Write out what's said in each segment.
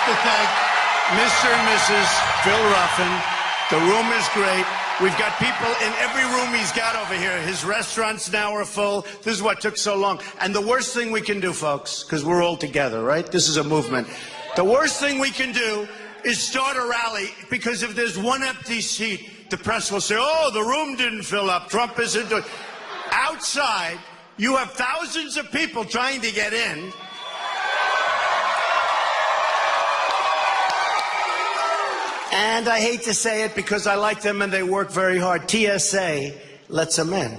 to thank Mr. and Mrs. Phil Ruffin. The room is great. We've got people in every room he's got over here. His restaurants now are full. This is what took so long. And the worst thing we can do, folks, because we're all together, right? This is a movement. The worst thing we can do is start a rally, because if there's one empty seat, the press will say, oh, the room didn't fill up. Trump isn't doing. Outside, you have thousands of people trying to get in. And I hate to say it because I like them and they work very hard. TSA lets them in.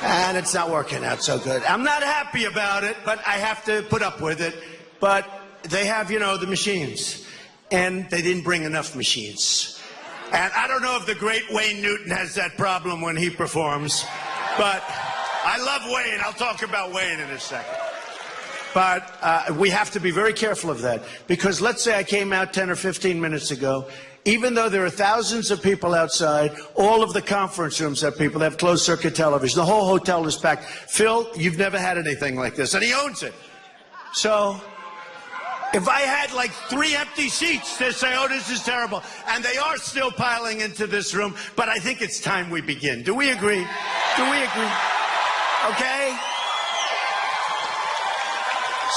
And it's not working out so good. I'm not happy about it, but I have to put up with it. But they have, you know, the machines. And they didn't bring enough machines. And I don't know if the great Wayne Newton has that problem when he performs. But I love Wayne. I'll talk about Wayne in a second. But we have to be very careful of that, because let's say I came out 10 or 15 minutes ago. Even though there are thousands of people outside, all of the conference rooms have people. They have closed-circuit television. The whole hotel is packed. Phil, you've never had anything like this, and he owns it. So if I had like 3 empty seats, they'd say, oh, this is terrible. And they are still piling into this room, but I think it's time we begin. Do we agree? Do we agree? Okay?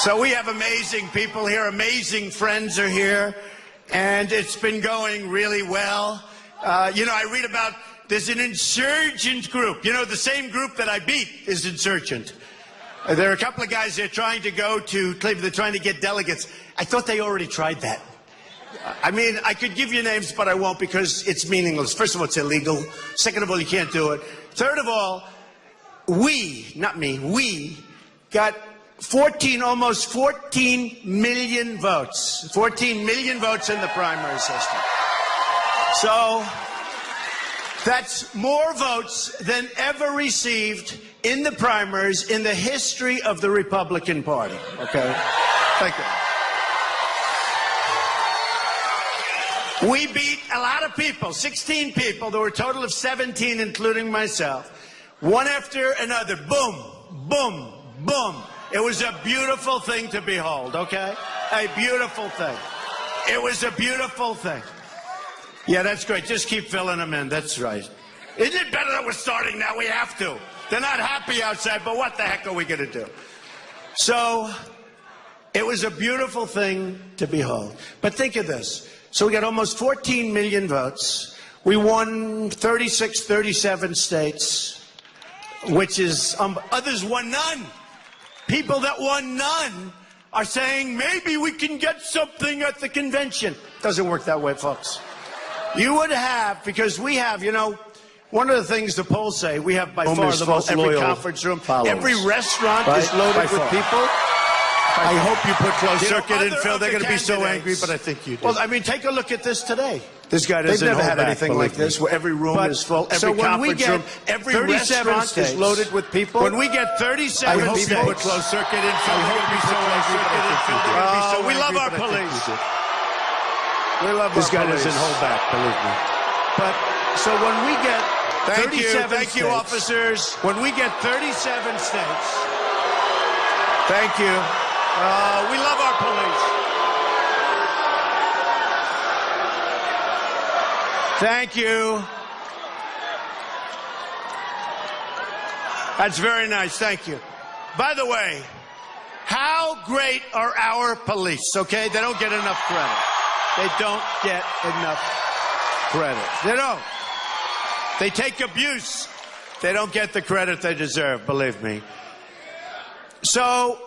So we have amazing people here, amazing friends are here, and it's been going really well. You know, I read about, there's an insurgent group. You know, the same group that I beat is insurgent. There are a couple of guys there trying to go to Cleveland. They're trying to get delegates. I thought they already tried that. I mean, I could give you names, but I won't, because it's meaningless. First of all, it's illegal. Second of all, you can't do it. Third of all, we, not me, we got almost 14 million votes. 14 million votes in the primary system. So that's more votes than ever received in the primaries in the history of the Republican Party. Okay? Thank you. We beat a lot of people, 16 people. There were a total of 17, including myself. One after another. Boom, boom, boom. It was a beautiful thing to behold, okay? A beautiful thing. It was a beautiful thing. Yeah, that's great. Just keep filling them in. That's right. Isn't it better that we're starting now? We have to. They're not happy outside, but what the heck are we going to do? So it was a beautiful thing to behold. But think of this. So we got almost 14 million votes. We won 36, 37 states, which is, others won none. People that won none are saying, maybe we can get something at the convention. Doesn't work that way, folks. You would have, because we have, you know, one of the things the polls say, we have by far the most, every conference room, every restaurant is loaded with people. I hope you put closed circuit in, Phil. They're going to be so angry, but I think you did. Well, I mean, take a look at this today. This guy doesn't They've never had anything like this, where every room is full, every conference room, every restaurant is loaded with people. When we get 37 people, you put closed circuit in, Phil. They're going to be so angry, but I think you did. We love our police. We love this guy doesn't hold back, believe me. But so when we get 37 thank you, officers. When we get 37 states, thank you. We love our police. Thank you. That's very nice. Thank you. By the way, how great are our police, okay? They don't get enough credit. They don't get enough credit. They don't. They take abuse. They don't get the credit they deserve, believe me. So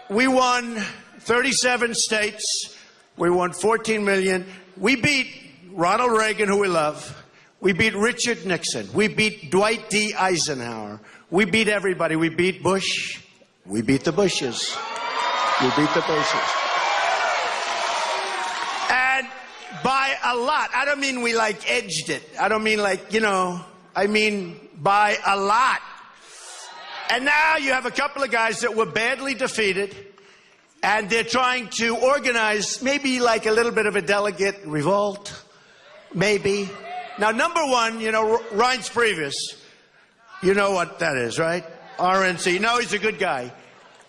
we won 37 states. We won 14 million. We beat Ronald Reagan, who we love. We beat Richard Nixon. We beat Dwight D. Eisenhower. We beat everybody. We beat Bush. We beat the Bushes. We beat the Bushes. And by a lot. I don't mean we like edged it. I don't mean like, you know, I mean by a lot. And now you have a couple of guys that were badly defeated, and they're trying to organize maybe like a little bit of a delegate revolt, maybe. Now, number one, you know, Reince Priebus, you know what that is, right? RNC. No, he's a good guy.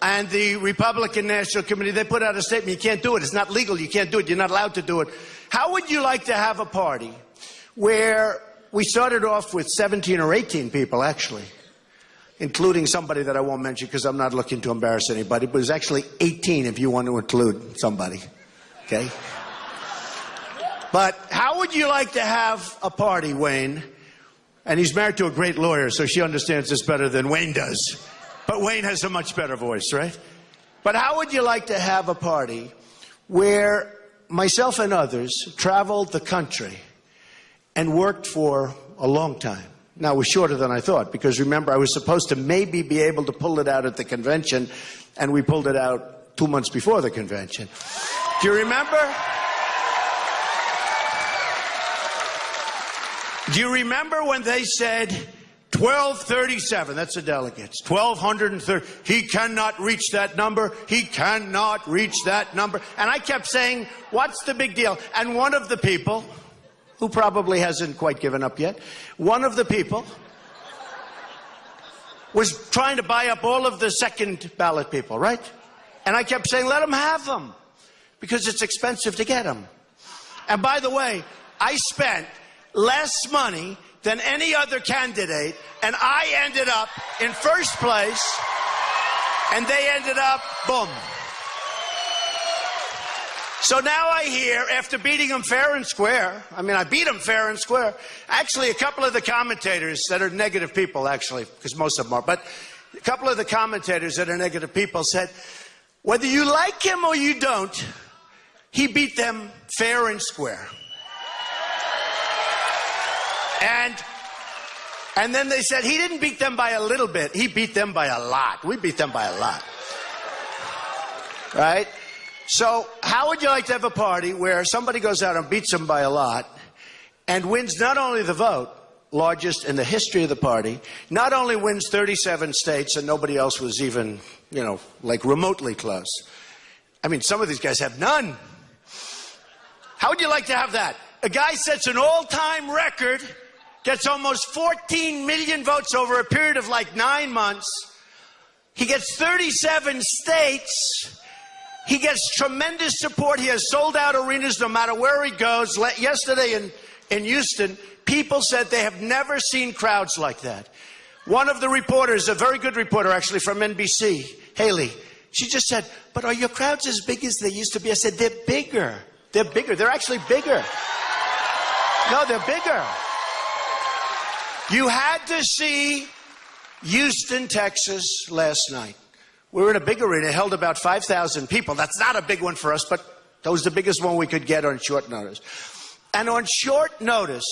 and the Republican National Committee, they put out a statement, you can't do it, it's not legal, you can't do it, you're not allowed to do it. How would you like to have a party where we started off with 17 or 18 people, actually, including somebody that I won't mention because I'm not looking to embarrass anybody, but it was actually 18 if you want to include somebody, okay? But how would you like to have a party, Wayne? And he's married to a great lawyer, so she understands this better than Wayne does. But Wayne has a much better voice, right? But how would you like to have a party where myself and others traveled the country and worked for a long time? Now, it was shorter than I thought, because remember, I was supposed to maybe be able to pull it out at the convention, and we pulled it out 2 months before the convention. Do you remember? Do you remember when they said 1237, that's the delegates, 1230, he cannot reach that number, he cannot reach that number. And I kept saying, what's the big deal? And one of the people, who probably hasn't quite given up yet, one of the people was trying to buy up all of the second ballot people, right? And I kept saying, let them have them, because it's expensive to get them. And by the way, I spent less money than any other candidate, and I ended up in first place, and they ended up, boom. So now I hear, after beating them fair and square, I mean, I beat them fair and square. Actually, a couple of the commentators that are negative people, actually, because most of them are, but a couple of the commentators that are negative people said, whether you like him or you don't, he beat them fair and square. And then they said he didn't beat them by a little bit, he beat them by a lot. We beat them by a lot. Right? So how would you like to have a party where somebody goes out and beats them by a lot and wins not only the vote, largest in the history of the party, not only wins 37 states and nobody else was even, you know, like remotely close. I mean, some of these guys have none. How would you like to have that? A guy sets an all-time record, gets almost 14 million votes over a period of like 9 months. He gets 37 states. He gets tremendous support. He has sold out arenas no matter where he goes. Yesterday in Houston, people said they have never seen crowds like that. One of the reporters, a very good reporter actually from NBC, Haley, she just said, but are your crowds as big as they used to be? I said, they're bigger. They're bigger. They're actually bigger. No, they're bigger. You had to see Houston, Texas last night. We were in a big arena, held about 5,000 people. That's not a big one for us, but that was the biggest one we could get on short notice. And on short notice,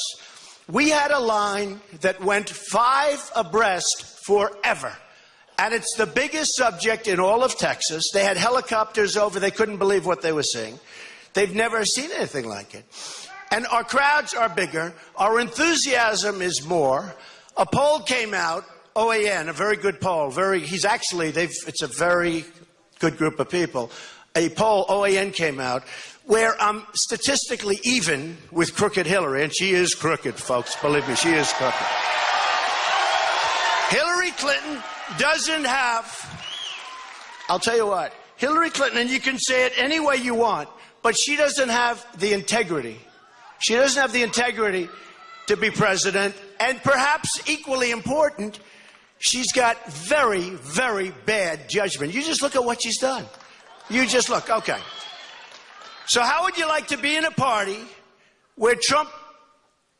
we had a line that went 5 abreast forever. And it's the biggest subject in all of Texas. They had helicopters over. They couldn't believe what they were seeing. They've never seen anything like it. And our crowds are bigger. Our enthusiasm is more. A poll came out, OAN, a very good poll. It's a very good group of people. A poll, OAN, came out where I'm statistically even with crooked Hillary. And she is crooked, folks. Believe me, she is crooked. Hillary Clinton doesn't have, I'll tell you what, Hillary Clinton, and you can say it any way you want, but she doesn't have the integrity. She doesn't have the integrity to be president, and perhaps equally important, she's got very, very bad judgment. You just look at what she's done. You just look, okay. So how would you like to be in a party where Trump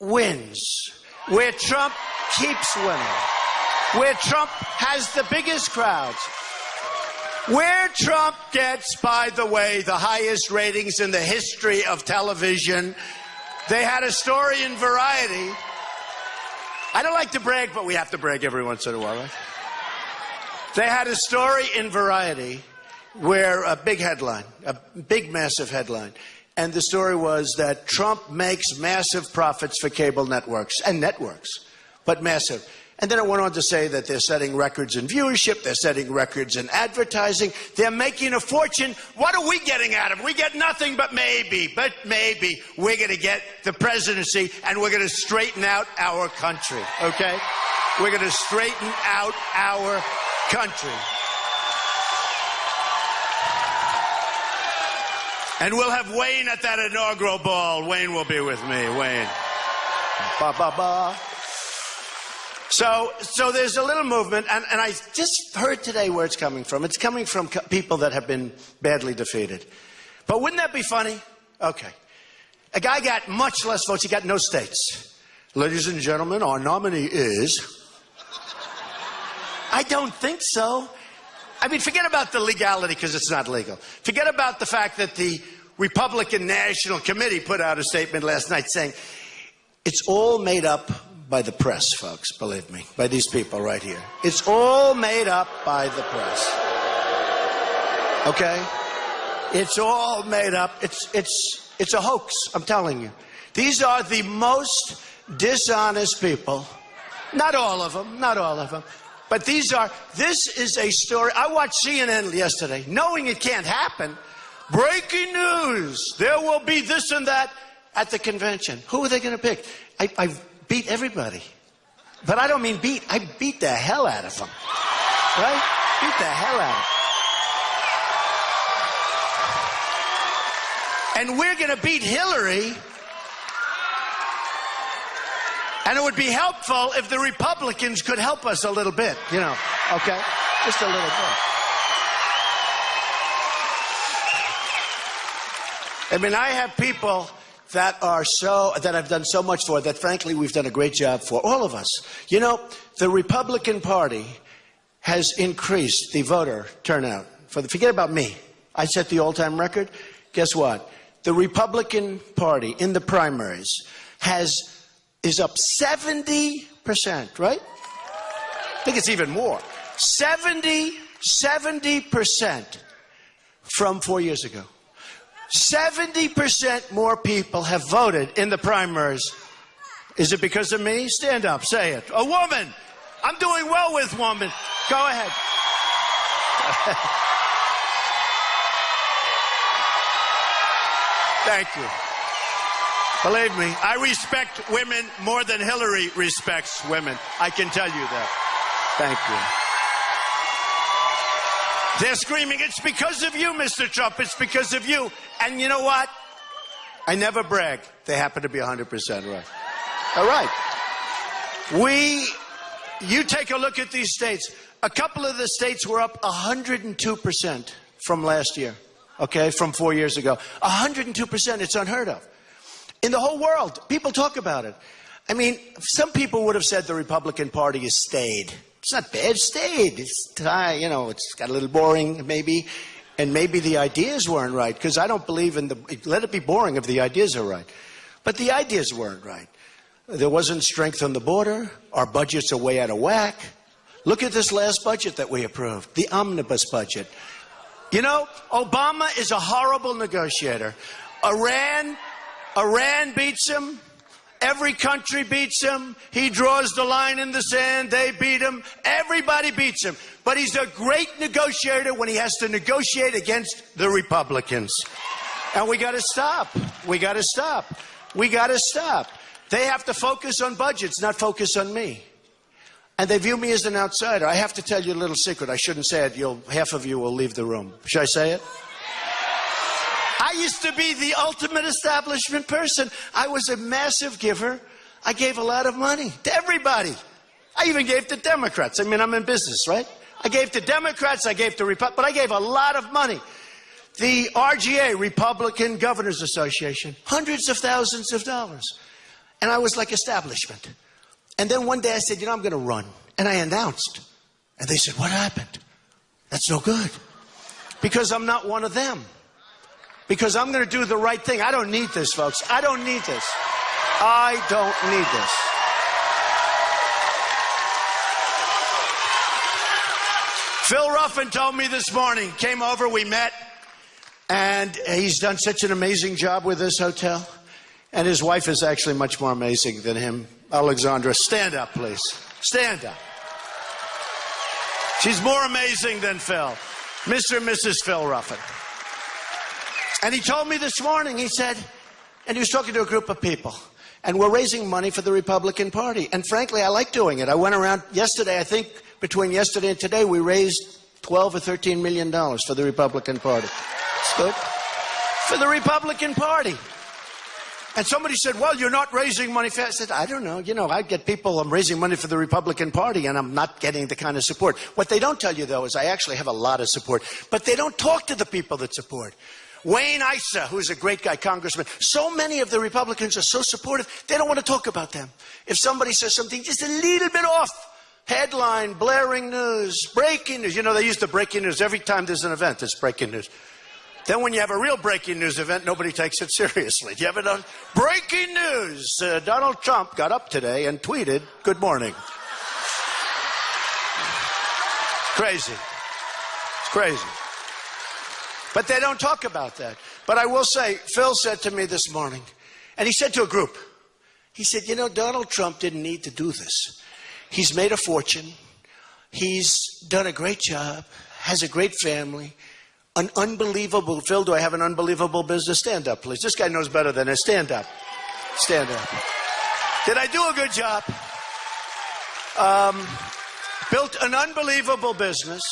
wins, where Trump keeps winning, where Trump has the biggest crowds, where Trump gets, by the way, the highest ratings in the history of television? They had a story in Variety. I don't like to brag, but we have to brag every once in a while, right? They had a story in Variety where a big headline, a big, massive headline. And the story was that Trump makes massive profits for cable networks, and networks, but massive. And then it went on to say that they're setting records in viewership, they're setting records in advertising, they're making a fortune. What are we getting out of it? We get nothing but maybe we're going to get the presidency and we're going to straighten out our country, okay? We're going to straighten out our country. And we'll have Wayne at that inaugural ball. Wayne will be with me. Wayne. Ba, ba, ba. So there's a little movement, and I just heard today where it's coming from. It's coming from people that have been badly defeated. But wouldn't that be funny? Okay. A guy got much less votes. He got no states. Ladies and gentlemen, our nominee is... I don't think so. I mean, forget about the legality, because it's not legal. Forget about the fact that the Republican National Committee put out a statement last night saying it's all made up by the press, folks, believe me, by these people right here. It's all made up by the press. Okay? It's all made up. It's a hoax, I'm telling you. These are the most dishonest people. Not all of them, not all of them. But this is a story. I watched CNN yesterday, knowing it can't happen. Breaking news. There will be this and that at the convention. Who are they going to pick? I beat everybody. But I don't mean beat. I beat the hell out of them. Right? Beat the hell out of them. And we're going to beat Hillary. And it would be helpful if the Republicans could help us a little bit, you know, okay? Just a little bit. I mean, I have people that I've done so much for, that frankly we've done a great job for, all of us. You know, the Republican Party has increased the voter turnout. Forget about me. I set the all-time record. Guess what? The Republican Party in the primaries is up 70%, right? I think it's even more. 70% from 4 years ago. 70% more people have voted in the primaries. Is it because of me? Stand up, say it. A woman. I'm doing well with women. Go ahead. Thank you. Believe me, I respect women more than Hillary respects women. I can tell you that. Thank you. They're screaming, it's because of you, Mr. Trump. It's because of you. And you know what? I never brag. They happen to be 100% right. All right. You take a look at these states. A couple of the states were up 102% from last year. Okay, from 4 years ago. 102%, it's unheard of. In the whole world, people talk about it. I mean, some people would have said the Republican Party has stayed. It's not bad, it's stayed. It's, you know, it's got a little boring, maybe. And maybe the ideas weren't right, because I don't believe in let it be boring if the ideas are right. But the ideas weren't right. There wasn't strength on the border. Our budgets are way out of whack. Look at this last budget that we approved, the omnibus budget. You know, Obama is a horrible negotiator. Iran beats him. Every country beats him. He draws the line in the sand. They beat him. Everybody beats him. But he's a great negotiator when he has to negotiate against the Republicans. And we got to stop. We got to stop. We got to stop. They have to focus on budgets, not focus on me. And they view me as an outsider. I have to tell you a little secret. I shouldn't say it. Half of you will leave the room. Should I say it? I used to be the ultimate establishment person. I was a massive giver. I gave a lot of money to everybody. I even gave to Democrats. I mean, I'm in business, right? I gave to Democrats, I gave to Republicans, but I gave a lot of money. The RGA, Republican Governors Association, hundreds of thousands of dollars. And I was like establishment. And then one day I said, you know, I'm going to run. And I announced. And they said, what happened? That's no good. Because I'm not one of them. Because I'm going to do the right thing. I don't need this, folks. I don't need this. I don't need this. Phil Ruffin told me this morning, came over, we met, and he's done such an amazing job with this hotel. And his wife is actually much more amazing than him. Alexandra, stand up, please. Stand up. She's more amazing than Phil. Mr. and Mrs. Phil Ruffin. And he told me this morning, he said, and he was talking to a group of people, and we're raising money for the Republican Party. And frankly, I like doing it. I went around yesterday, I think between yesterday and today, we raised $12 or $13 million for the Republican Party. It's good. for the Republican Party. And somebody said, well, you're not raising money for... I said, I don't know. You know, I get people, I'm raising money for the Republican Party, and I'm not getting the kind of support. What they don't tell you, though, is I actually have a lot of support. But they don't talk to the people that support. Wayne Issa, who's a great guy, congressman. So many of the Republicans are so supportive, they don't want to talk about them. If somebody says something just a little bit off, headline, blaring news, breaking news. You know, they use the breaking news every time there's an event. It's breaking news. Then when you have a real breaking news event, nobody takes it seriously. Do you ever know? Breaking news. Donald Trump got up today and tweeted, good morning. Crazy. It's crazy. But they don't talk about that. But I will say, Phil said to me this morning, and he said to a group, he said, you know, Donald Trump didn't need to do this. He's made a fortune. He's done a great job, has a great family. An unbelievable, Phil, do I have an unbelievable business? Stand up, please. This guy knows better than this. Stand up. Stand up. Did I do a good job? Built an unbelievable business.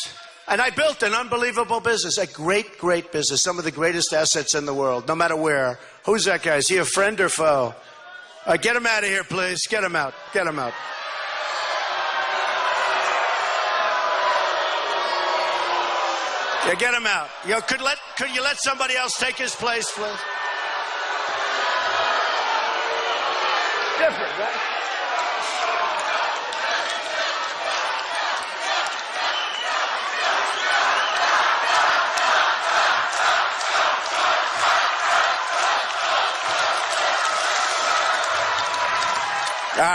And I built an unbelievable business, a great, great business. Some of the greatest assets in the world, no matter where. Who's that guy? Is he a friend or foe? Get him out of here, please. Get him out. Get him out. Yeah, get him out. You know, could you let somebody else take his place, please? Different, right?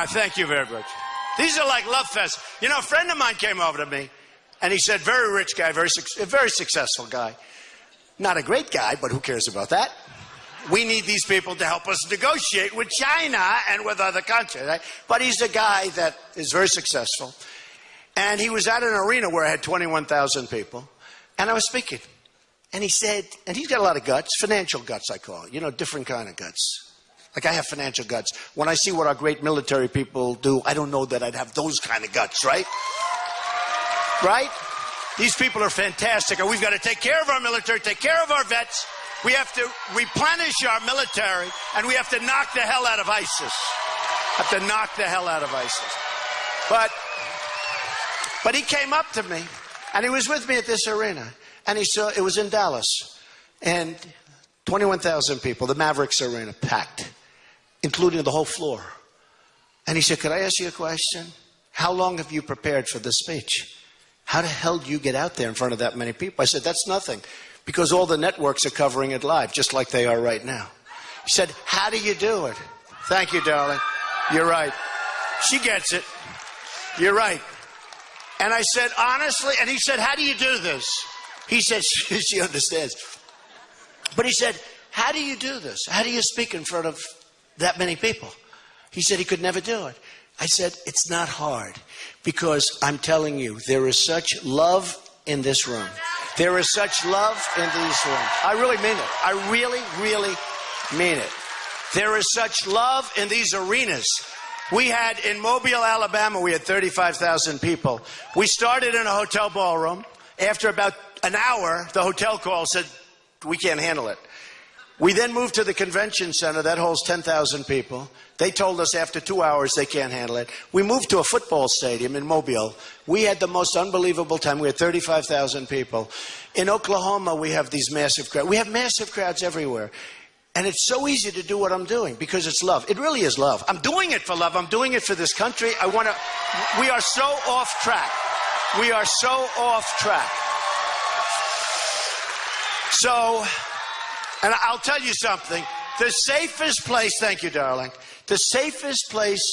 Thank you very much. These are like love fests. You know, a friend of mine came over to me, and he said, very rich guy, very successful guy. Not a great guy, but who cares about that? We need these people to help us negotiate with China and with other countries, right? But he's a guy that is very successful. And he was at an arena where I had 21,000 people, and I was speaking. And he said, and he's got a lot of guts, financial guts, I call it, you know, different kind of guts. Like I have financial guts. When I see what our great military people do, I don't know that I'd have those kind of guts, right? Right? These people are fantastic, and we've got to take care of our military, take care of our vets. We have to replenish our military, and we have to knock the hell out of ISIS. Have to knock the hell out of ISIS. But he came up to me, and he was with me at this arena, and he saw, it was in Dallas, and 21,000 people, the Mavericks Arena, packed, including the whole floor. And he said, could I ask you a question? How long have you prepared for this speech? How the hell do you get out there in front of that many people? I said, that's nothing, because all the networks are covering it live, just like they are right now. He said, how do you do it? Thank you, darling. You're right. She gets it. You're right. And I said, honestly, and he said, how do you do this? He said, she understands. But he said, how do you do this? How do you speak in front of that many people? He said he could never do it. I said, it's not hard, because I'm telling you, there is such love in this room. There is such love in these rooms. I really mean it. I really, really mean it. There is such love in these arenas. We had, in Mobile, Alabama, we had 35,000 people. We started in a hotel ballroom. After about an hour, the hotel call said, we can't handle it. We then moved to the convention center that holds 10,000 people. They told us after 2 hours they can't handle it. We moved to a football stadium in Mobile. We had the most unbelievable time. We had 35,000 people. In Oklahoma, we have these massive crowds. We have massive crowds everywhere. And it's so easy to do what I'm doing because it's love. It really is love. I'm doing it for love. I'm doing it for this country. We are so off track. We are so off track. So, and I'll tell you something. The safest place, thank you, darling. The safest place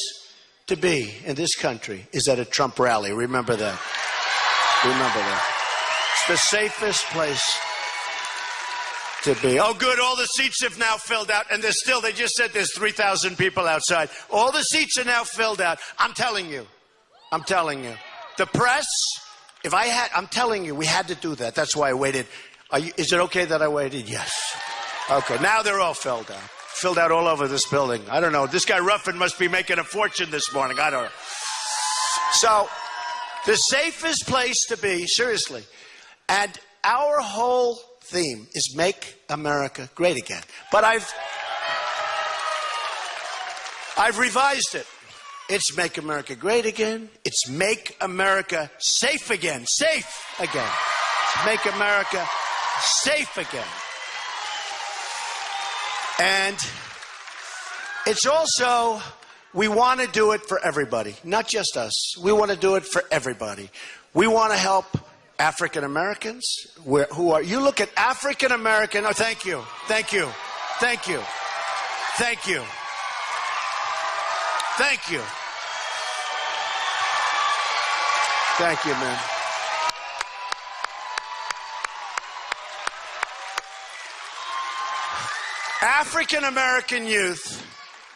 to be in this country is at a Trump rally. Remember that. Remember that. It's the safest place to be. Oh, good. All the seats have now filled out. And there's still, they just said there's 3,000 people outside. All the seats are now filled out. I'm telling you. I'm telling you. The press, I'm telling you, we had to do that. That's why I waited. Is it okay that I waited? Yes. Okay. Now they're all filled out. Filled out all over this building. I don't know. This guy Ruffin must be making a fortune this morning. I don't know. So, the safest place to be, seriously. And our whole theme is Make America Great Again. But I've revised it. It's Make America Great Again. It's Make America Safe Again. Safe again. It's Make America Safe Again. And it's also, we want to do it for everybody, not just us. We want to do it for everybody. We want to help African Americans who are, you look at African American, oh, thank you, thank you, thank you, thank you, thank you. Thank you, man. African American youth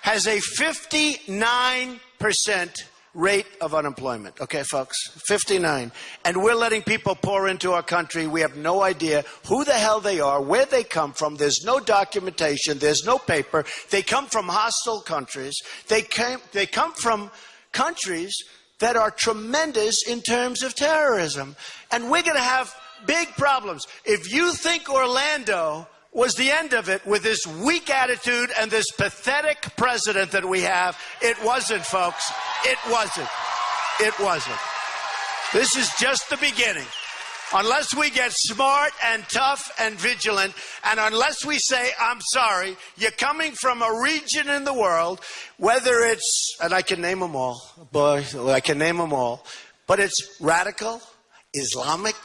has a 59% rate of unemployment. Okay, folks? 59. And we're letting people pour into our country. We have no idea who the hell they are, where they come from. There's no documentation. There's no paper. They come from hostile countries. They come from countries that are tremendous in terms of terrorism. And we're going to have big problems. If you think Orlando was the end of it with this weak attitude and this pathetic president that we have, it wasn't, folks. It wasn't. It wasn't. This is just the beginning. Unless we get smart and tough and vigilant, and unless we say, I'm sorry, you're coming from a region in the world, whether it's, and I can name them all, boy, I can name them all, but it's radical Islamic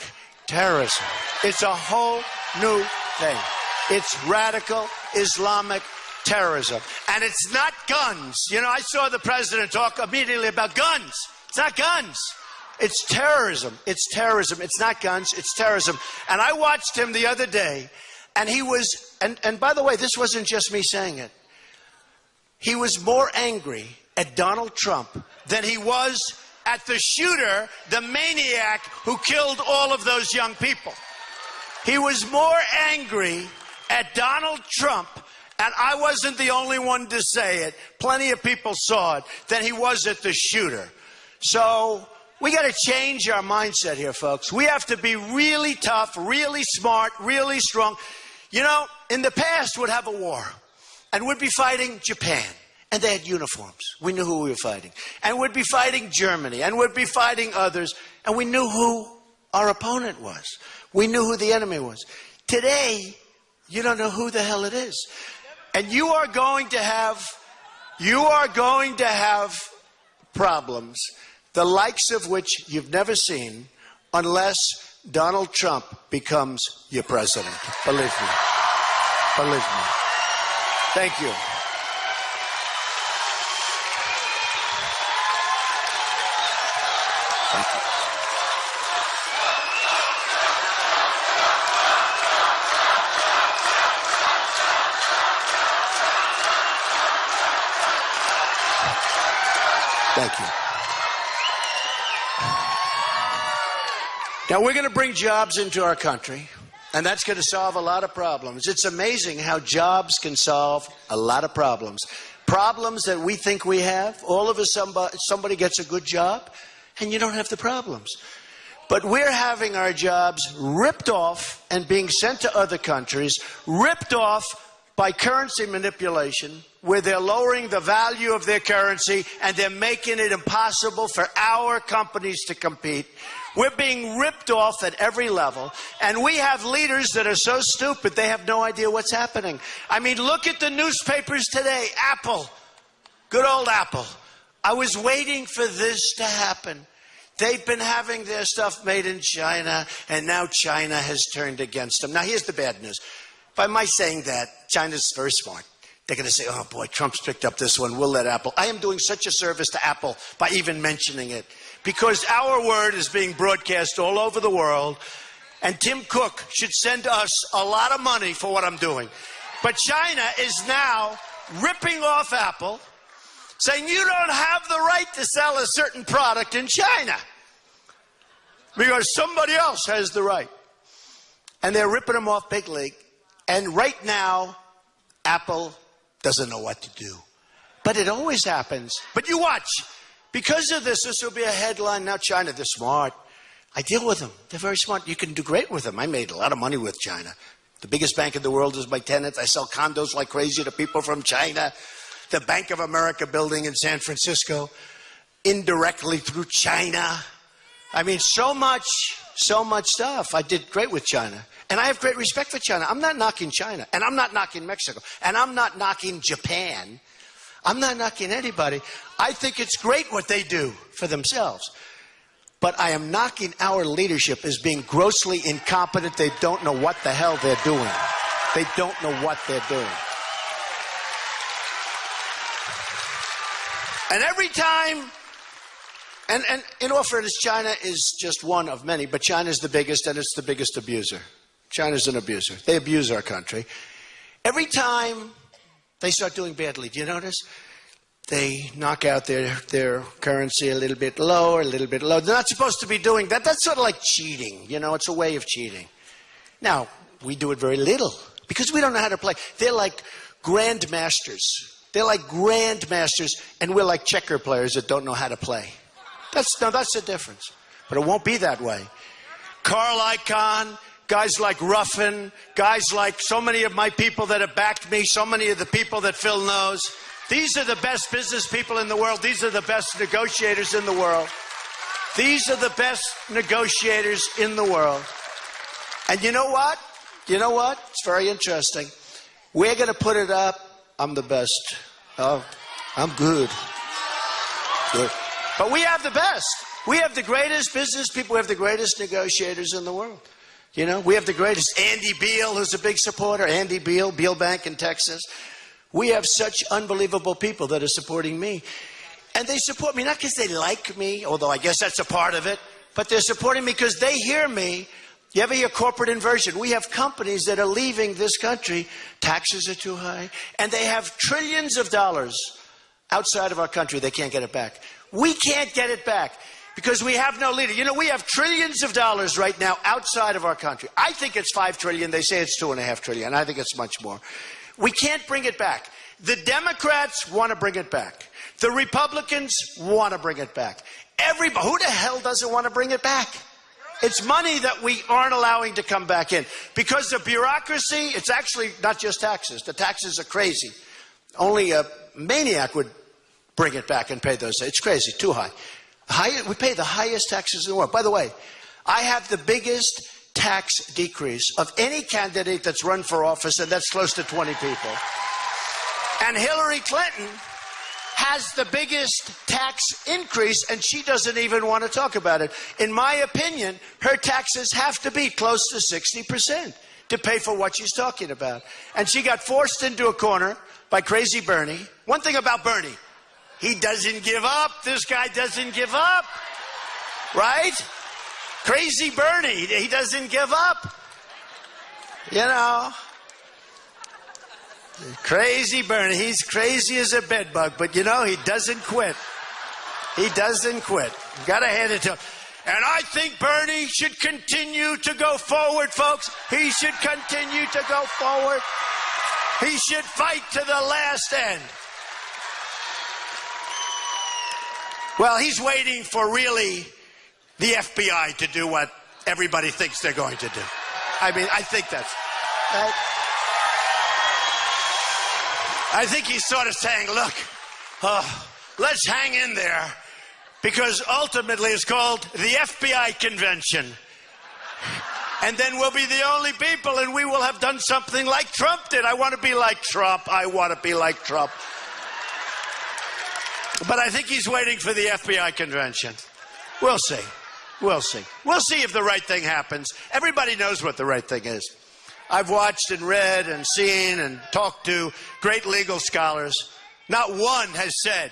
terrorism. It's a whole new thing. It's radical Islamic terrorism. And it's not guns. You know, I saw the president talk immediately about guns. It's not guns. It's terrorism. It's terrorism. It's not guns. It's terrorism. And I watched him the other day, and he was, and by the way, this wasn't just me saying it. He was more angry at Donald Trump than he was at the shooter, the maniac who killed all of those young people. He was more angry at Donald Trump, and I wasn't the only one to say it. Plenty of people saw it, than he was at the shooter. So we got to change our mindset here, folks. We have to be really tough, really smart, really strong. You know, in the past, we'd have a war, and we'd be fighting Japan, and they had uniforms. We knew who we were fighting. And we'd be fighting Germany, and we'd be fighting others, and we knew who our opponent was. We knew who the enemy was. Today, you don't know who the hell it is. And you are going to have problems, the likes of which you've never seen, unless Donald Trump becomes your president. Believe me. Believe me. Thank you. Thank you. Thank you. Now, we're going to bring jobs into our country, and that's going to solve a lot of problems. It's amazing how jobs can solve a lot of problems. Problems that we think we have. All of a sudden, somebody gets a good job, and you don't have the problems. But we're having our jobs ripped off and being sent to other countries, ripped off by currency manipulation, where they're lowering the value of their currency and they're making it impossible for our companies to compete. We're being ripped off at every level, and we have leaders that are so stupid they have no idea what's happening. I mean, look at the newspapers today. Apple, good old Apple. I was waiting for this to happen. They've been having their stuff made in China, and now China has turned against them. Now, here's the bad news. By my saying that, China's very smart. They're going to say, oh boy, Trump's picked up this one, we'll let Apple. I am doing such a service to Apple by even mentioning it, because our word is being broadcast all over the world, and Tim Cook should send us a lot of money for what I'm doing. But China is now ripping off Apple, saying you don't have the right to sell a certain product in China because somebody else has the right. And they're ripping them off big league. And right now, Apple doesn't know what to do. But it always happens. But you watch. Because of this, this will be a headline. Now China, they're smart. I deal with them. They're very smart. You can do great with them. I made a lot of money with China. The biggest bank in the world is my tenant. I sell condos like crazy to people from China. The Bank of America building in San Francisco, indirectly through China. I mean, so much stuff. I did great with China. And I have great respect for China. I'm not knocking China. And I'm not knocking Mexico. And I'm not knocking Japan. I'm not knocking anybody. I think it's great what they do for themselves. But I am knocking our leadership as being grossly incompetent. They don't know what the hell they're doing. They don't know what they're doing. And every time, and in all fairness, China is just one of many, but China's the biggest, and it's the biggest abuser. China's an abuser. They abuse our country. Every time they start doing badly, do you notice? They knock out their currency a little bit lower, a little bit lower. They're not supposed to be doing that. That's sort of like cheating. You know, it's a way of cheating. Now, we do it very little because we don't know how to play. They're like grandmasters. They're like grandmasters, and we're like checker players that don't know how to play. That's the difference. But it won't be that way. Carl Icahn, guys like Ruffin, guys like so many of my people that have backed me, so many of the people that Phil knows. These are the best business people in the world. These are the best negotiators in the world. These are the best negotiators in the world. And you know what? You know what? It's very interesting. We're going to put it up. I'm the best. Oh, I'm good. Good. But we have the best. We have the greatest business people. We have the greatest negotiators in the world. You know, we have the greatest. Andy Beal, who's a big supporter. Andy Beal, Beal Bank in Texas. We have such unbelievable people that are supporting me. And they support me not because they like me, although I guess that's a part of it, but they're supporting me because they hear me. You ever hear corporate inversion? We have companies that are leaving this country. Taxes are too high. And they have trillions of dollars outside of our country. They can't get it back. We can't get it back because we have no leader. You know, we have trillions of dollars right now outside of our country. I think it's 5 trillion. They say it's 2.5 trillion. I think it's much more. We can't bring it back. The Democrats want to bring it back. The Republicans want to bring it back. Everybody, who the hell doesn't want to bring it back? It's money that we aren't allowing to come back in. Because the bureaucracy, it's actually not just taxes. The taxes are crazy. Only a maniac would bring it back and pay those. It's crazy, too high. We pay the highest taxes in the world. By the way, I have the biggest tax decrease of any candidate that's run for office, and that's close to 20 people. And Hillary Clinton has the biggest tax increase, and she doesn't even want to talk about it. In my opinion, her taxes have to be close to 60% to pay for what she's talking about. And she got forced into a corner by crazy Bernie. One thing about Bernie, he doesn't give up. This guy doesn't give up, right? Crazy Bernie, he doesn't give up. You know, crazy Bernie, he's crazy as a bedbug, but you know, he doesn't quit. He doesn't quit. Gotta hand it to him. And I think Bernie should continue to go forward, folks. He should continue to go forward. He should fight to the last end. Well, he's waiting for really the FBI to do what everybody thinks they're going to do. I mean, I think that's... I think he's sort of saying, look, let's hang in there, because ultimately it's called the FBI convention. And then we'll be the only people, and we will have done something like Trump did. I want to be like Trump. I want to be like Trump. But I think he's waiting for the FBI convention. We'll see. We'll see. We'll see if the right thing happens. Everybody knows what the right thing is. I've watched and read and seen and talked to great legal scholars. Not one has said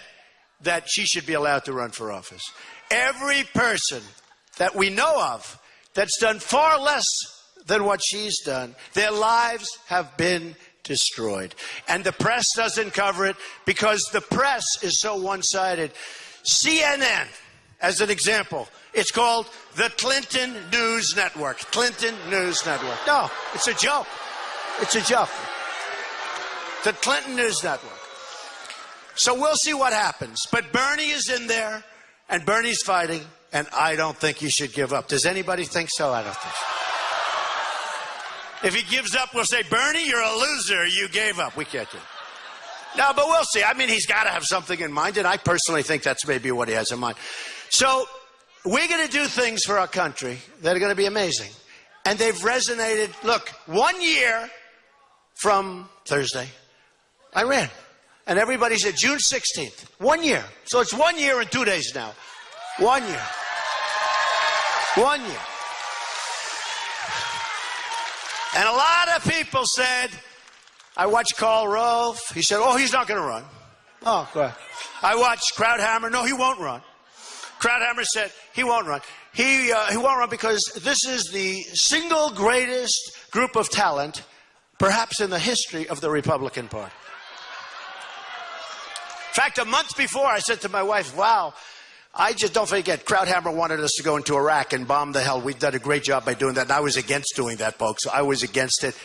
that she should be allowed to run for office. Every person that we know of that's done far less than what she's done, their lives have been destroyed. And the press doesn't cover it because the press is so one-sided. CNN, as an example, it's called the Clinton News Network. Clinton News Network. No, it's a joke. It's a joke. The Clinton News Network. So we'll see what happens. But Bernie is in there, and Bernie's fighting, and I don't think he should give up. Does anybody think so? I don't think so. If he gives up, we'll say, Bernie, you're a loser. You gave up. We can't do it. No, but we'll see. I mean, he's got to have something in mind, and I personally think that's maybe what he has in mind. So we're going to do things for our country that are going to be amazing. And they've resonated. Look, 1 year from Thursday, I ran. And everybody said June 16th. 1 year. So it's 1 year and 2 days now. 1 year. 1 year. And a lot of people said, I watched Karl Rove. He said, oh, he's not going to run. Oh, go ahead. I watched Krauthammer. No, he won't run. Krauthammer said he won't run. He won't run because this is the single greatest group of talent, perhaps in the history of the Republican Party. In fact, a month before, I said to my wife, wow, I just don't forget, Krauthammer wanted us to go into Iraq and bomb the hell. We've done a great job by doing that, and I was against doing that, folks. I was against it.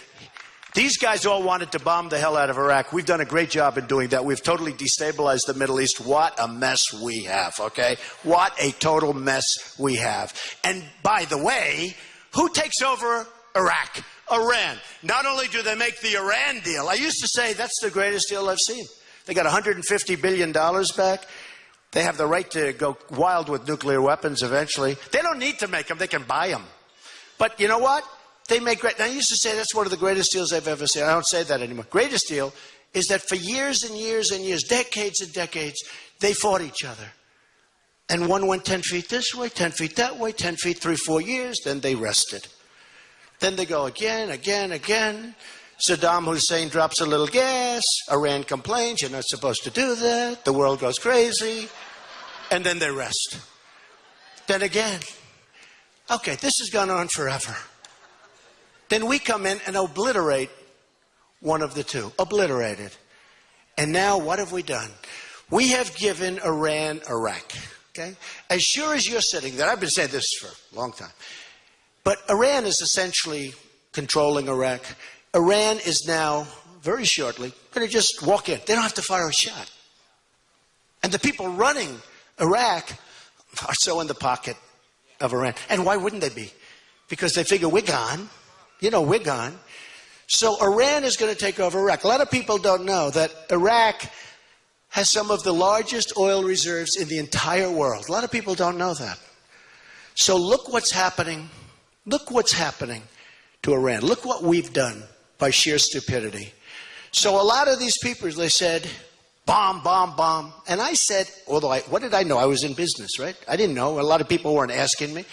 These guys all wanted to bomb the hell out of Iraq. We've done a great job in doing that. We've totally destabilized the Middle East. What a mess we have, okay? What a total mess we have. And by the way, who takes over Iraq? Iran. Not only do they make the Iran deal, I used to say that's the greatest deal I've seen. They got $150 billion back. They have the right to go wild with nuclear weapons eventually. They don't need to make them. They can buy them. But you know what? They make great. Now, I used to say that's one of the greatest deals I've ever seen. I don't say that anymore. Greatest deal is that for years and years and years, decades and decades, they fought each other. And one went 10 feet this way, 10 feet that way, 10 feet, 3-4 years, then they rested. Then they go again, again, again. Saddam Hussein drops a little gas. Iran complains, you're not supposed to do that. The world goes crazy. And then they rest. Then again. Okay, this has gone on forever. Then we come in and obliterate one of the two. Obliterate it. And now what have we done? We have given Iran Iraq. Okay? As sure as you're sitting there, I've been saying this for a long time. But Iran is essentially controlling Iraq. Iran is now, very shortly, going to just walk in. They don't have to fire a shot. And the people running Iraq are so in the pocket of Iran. And why wouldn't they be? Because they figure we're gone. You know, we're gone. So Iran is going to take over Iraq. A lot of people don't know that Iraq has some of the largest oil reserves in the entire world. A lot of people don't know that. So look what's happening. Look what's happening to Iran. Look what we've done by sheer stupidity. So a lot of these people, they said, bomb, bomb, bomb. And I said, although what did I know? I was in business, right? I didn't know. A lot of people weren't asking me.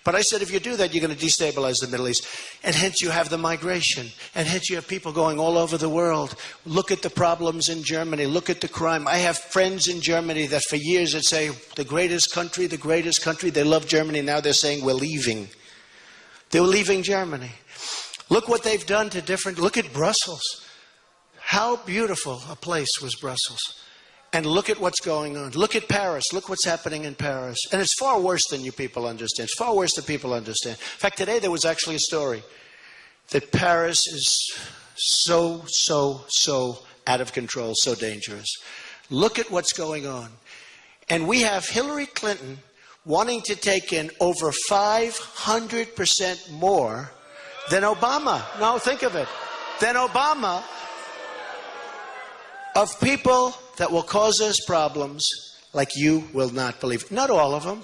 But I said, if you do that, you're going to destabilize the Middle East. And hence you have the migration. And hence you have people going all over the world. Look at the problems in Germany. Look at the crime. I have friends in Germany that for years would say, the greatest country, the greatest country. They love Germany. Now they're saying, we're leaving. They're leaving Germany. Look what they've done to different, look at Brussels. How beautiful a place was Brussels. And look at what's going on. Look at Paris. Look what's happening in Paris. And it's far worse than you people understand. It's far worse than people understand. In fact, today there was actually a story that Paris is so out of control, so dangerous. Look at what's going on. And we have Hillary Clinton wanting to take in over 500% more than Obama. No, think of it. Than Obama, of people that will cause us problems like you will not believe. Not all of them.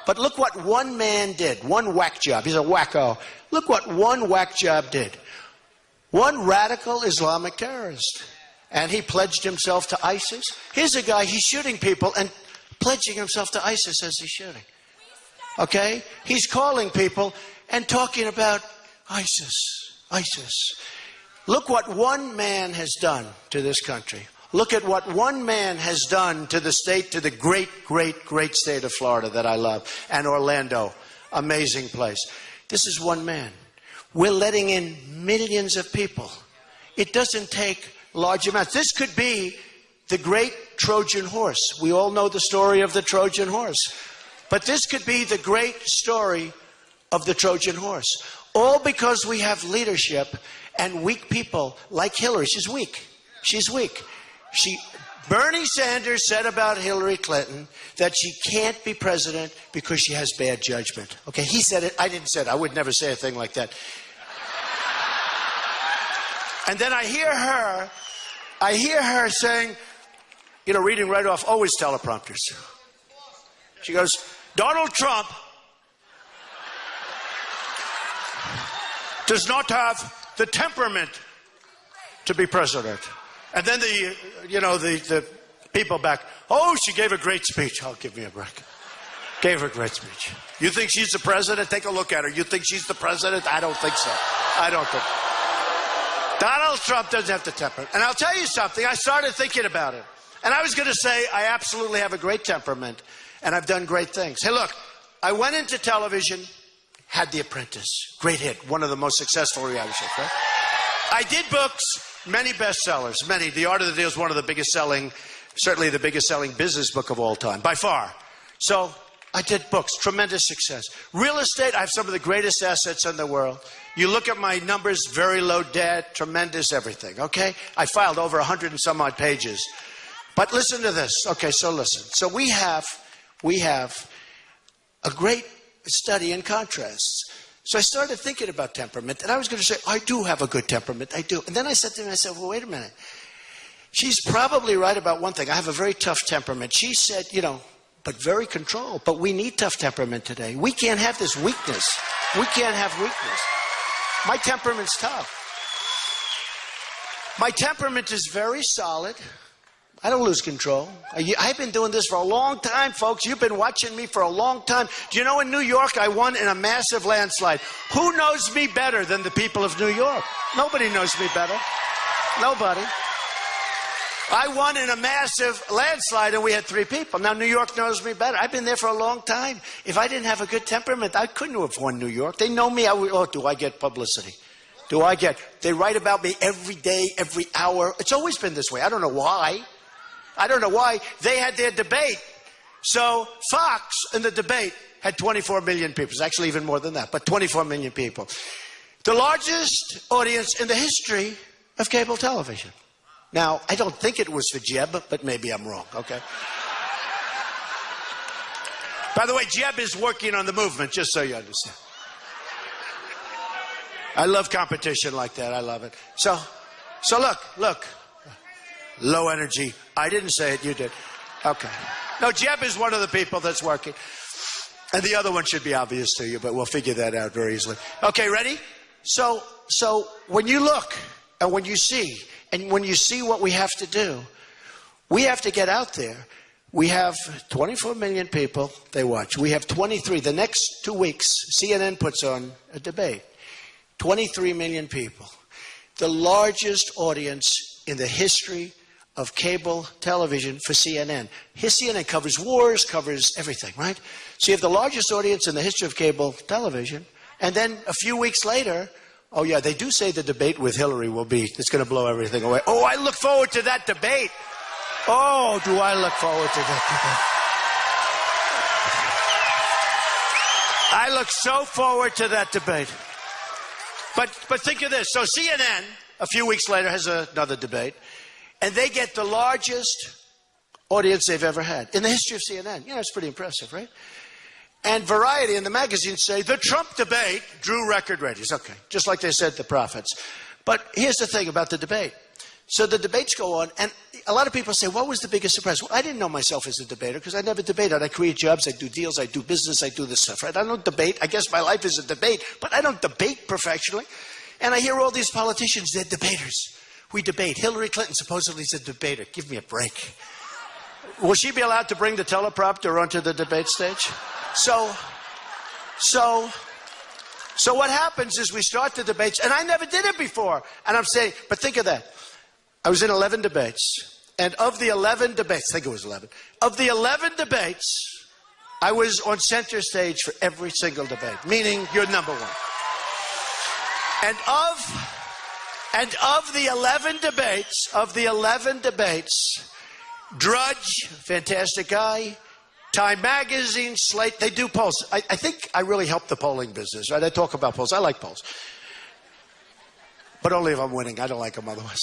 But look what one man did. One whack job. He's a wacko. Look what one whack job did. One radical Islamic terrorist. And he pledged himself to ISIS. Here's a guy, he's shooting people and pledging himself to ISIS as he's shooting. Okay? He's calling people and talking about ISIS. ISIS. Look what one man has done to this country. Look at what one man has done to the state, to the great, great, great state of Florida that I love. And Orlando. Amazing place. This is one man. We're letting in millions of people. It doesn't take large amounts. This could be the great Trojan horse. We all know the story of the Trojan horse. But this could be the great story of the Trojan horse. All because we have leadership and weak people like Hillary. She's weak. She's weak. Bernie Sanders said about Hillary Clinton that she can't be president because she has bad judgment. Okay, he said it. I didn't say it. I would never say a thing like that. And then I hear her saying, you know, reading right off, always teleprompters. She goes, Donald Trump does not have the temperament to be president. And then the people back, oh, she gave a great speech. Oh, give me a break. Gave her a great speech. You think she's the president? Take a look at her. You think she's the president? I don't think so. I don't think. Donald Trump doesn't have the temperament. And I'll tell you something. I started thinking about it. And I was going to say, I absolutely have a great temperament. And I've done great things. Hey, look, I went into television, had The Apprentice. Great hit. One of the most successful reality shows, right? I did books, many bestsellers, many. The Art of the Deal is one of the biggest selling, certainly the biggest selling business book of all time, by far. So I did books, tremendous success. Real estate, I have some of the greatest assets in the world. You look at my numbers, very low debt, tremendous everything, okay? I filed over 100 and some odd pages. But listen to this. Okay, so listen. So we have a great study in contrasts. So I started thinking about temperament, and I was going to say, I do have a good temperament, I do. And then I said to myself, well, wait a minute. She's probably right about one thing. I have a very tough temperament. She said, you know, but very controlled. But we need tough temperament today. We can't have this weakness. We can't have weakness. My temperament's tough. My temperament is very solid. I don't lose control. I've been doing this for a long time, folks. You've been watching me for a long time. Do you know in New York I won in a massive landslide? Who knows me better than the people of New York? Nobody knows me better. Nobody. I won in a massive landslide and we had 3 people. Now New York knows me better. I've been there for a long time. If I didn't have a good temperament, I couldn't have won New York. They know me. Oh, do I get publicity? They write about me every day, every hour. It's always been this way. I don't know why. They had their debate. So Fox in the debate had 24 million people. It's actually even more than that, but 24 million people. The largest audience in the history of cable television. Now, I don't think it was for Jeb, but maybe I'm wrong, okay? By the way, Jeb is working on the movement, just so you understand. I love competition like that. I love it. So look. Low energy. I didn't say it, you did. Okay. No, Jeb is one of the people that's working. And the other one should be obvious to you, but we'll figure that out very easily. Okay, ready? So when you look and when you see what we have to do, we have to get out there. We have 24 million people, they watch. We have 23. The next 2 weeks, CNN puts on a debate. 23 million people. The largest audience in the history of cable television for CNN. CNN covers wars, covers everything, right? So you have the largest audience in the history of cable television, and then a few weeks later, oh yeah, they do say the debate with Hillary it's going to blow everything away. Oh, I look forward to that debate. Oh, do I look forward to that debate. I look so forward to that debate. But think of this. So CNN, a few weeks later, has another debate. And they get the largest audience they've ever had in the history of CNN. You know, it's pretty impressive, right? And Variety and the magazines say the Trump debate drew record ratings. Okay, just like they said the prophets. But here's the thing about the debate. So the debates go on, and a lot of people say, what was the biggest surprise? Well, I didn't know myself as a debater because I never debated. I create jobs, I do deals, I do business, I do this stuff, right? I don't debate. I guess my life is a debate, but I don't debate professionally. And I hear all these politicians, they're debaters. We debate. Hillary Clinton supposedly is a debater. Give me a break. Will she be allowed to bring the teleprompter onto the debate stage? So what happens is we start the debates, and I never did it before. And I'm saying, but think of that. I was in 11 debates, and of the 11 debates, I think it was 11, of the 11 debates, I was on center stage for every single debate, meaning you're number one. And of the 11 debates, Drudge, fantastic guy, Time Magazine, Slate, they do polls. I think I really help the polling business, right? I talk about polls. I like polls. But only if I'm winning. I don't like them otherwise.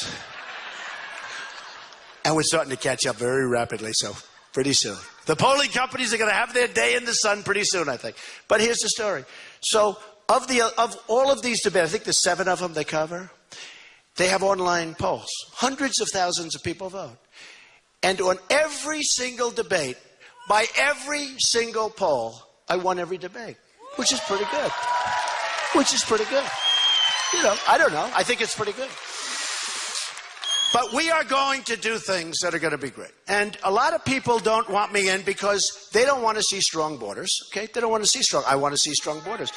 And we're starting to catch up very rapidly, so pretty soon. The polling companies are going to have their day in the sun pretty soon, I think. But here's the story. So of all of these debates, I think there's 7 of them they cover. They have online polls. Hundreds of thousands of people vote. And on every single debate, by every single poll, I won every debate, which is pretty good. Which is pretty good. You know, I don't know. I think it's pretty good. But we are going to do things that are going to be great. And a lot of people don't want me in because they don't want to see strong borders, okay? They don't want to see strong. I want to see strong borders.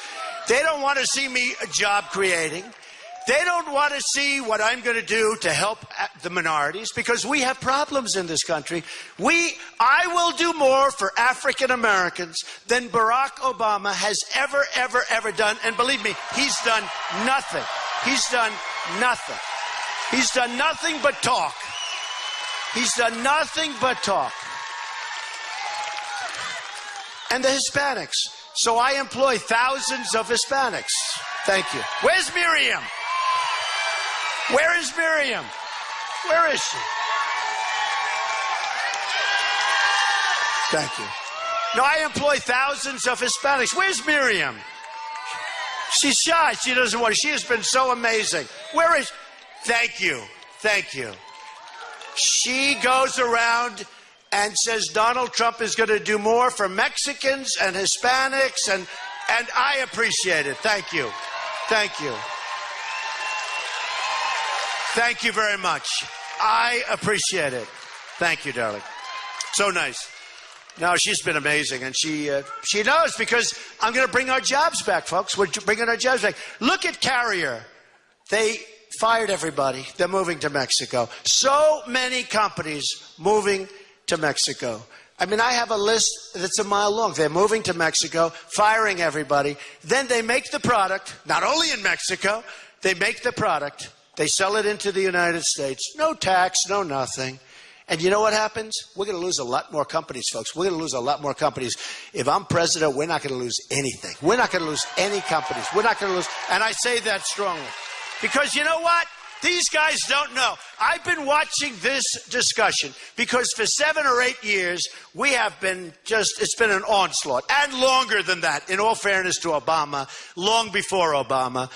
They don't want to see me job creating. They don't want to see what I'm going to do to help the minorities because we have problems in this country. I will do more for African Americans than Barack Obama has ever done. And believe me, he's done nothing. He's done nothing. He's done nothing but talk. He's done nothing but talk. And the Hispanics. So I employ thousands of Hispanics. Thank you. Where's Miriam? Where is Miriam? Where is she? Thank you. No, I employ thousands of Hispanics. Where's Miriam? She's shy. She doesn't want to. She has been so amazing. Where is... Thank you. Thank you. She goes around and says Donald Trump is going to do more for Mexicans and Hispanics, and I appreciate it. Thank you. Thank you. Thank you very much. I appreciate it. Thank you, darling. So nice. No, she's been amazing, and she knows because I'm going to bring our jobs back, folks. We're bringing our jobs back. Look at Carrier. They fired everybody. They're moving to Mexico. So many companies moving to Mexico. I mean, I have a list that's a mile long. They're moving to Mexico, firing everybody. Then they make the product, not only in Mexico, they make the product. They sell it into the United States. No tax, no nothing. And you know what happens? We're going to lose a lot more companies, folks. We're going to lose a lot more companies. If I'm president, we're not going to lose anything. We're not going to lose any companies. We're not going to lose. And I say that strongly. Because you know what? These guys don't know. I've been watching this discussion because for 7 or 8 years, we have been it's been an onslaught. And longer than that, in all fairness to Obama, long before Obama.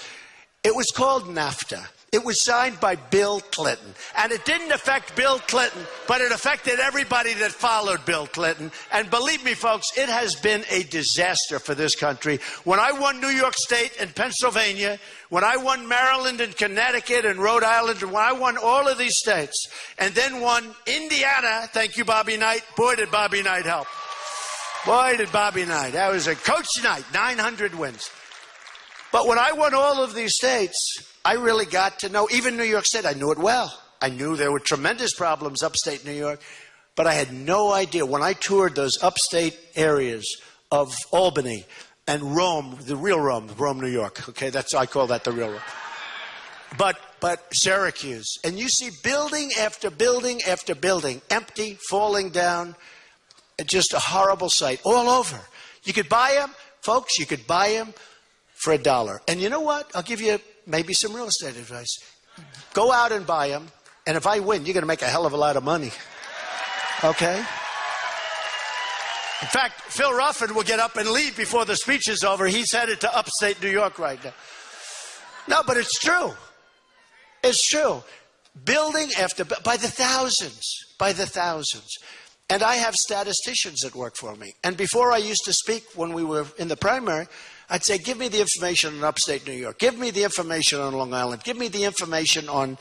It was called NAFTA. It was signed by Bill Clinton. And it didn't affect Bill Clinton, but it affected everybody that followed Bill Clinton. And believe me, folks, it has been a disaster for this country. When I won New York State and Pennsylvania, when I won Maryland and Connecticut and Rhode Island, and when I won all of these states, and then won Indiana, thank you, Bobby Knight. Boy, did Bobby Knight help. Boy, did Bobby Knight. That was a Coach Knight, 900 wins. But when I won all of these states, I really got to know, even New York State, I knew it well. I knew there were tremendous problems upstate New York, but I had no idea. When I toured those upstate areas of Albany and Rome, the real Rome, New York, okay, I call that the real Rome. But Syracuse, and you see building after building after building, empty, falling down, just a horrible sight all over. You could buy them, folks, you could buy them for $1. And you know what? I'll give you maybe some real estate advice. Go out and buy them, and if I win, you're going to make a hell of a lot of money. Okay? In fact, Phil Ruffin will get up and leave before the speech is over. He's headed to upstate New York right now. No, but it's true. It's true. Building after, by the thousands. And I have statisticians that work for me. And before I used to speak when we were in the primary, I'd say, give me the information on upstate New York. Give me the information on Long Island. Give me the information on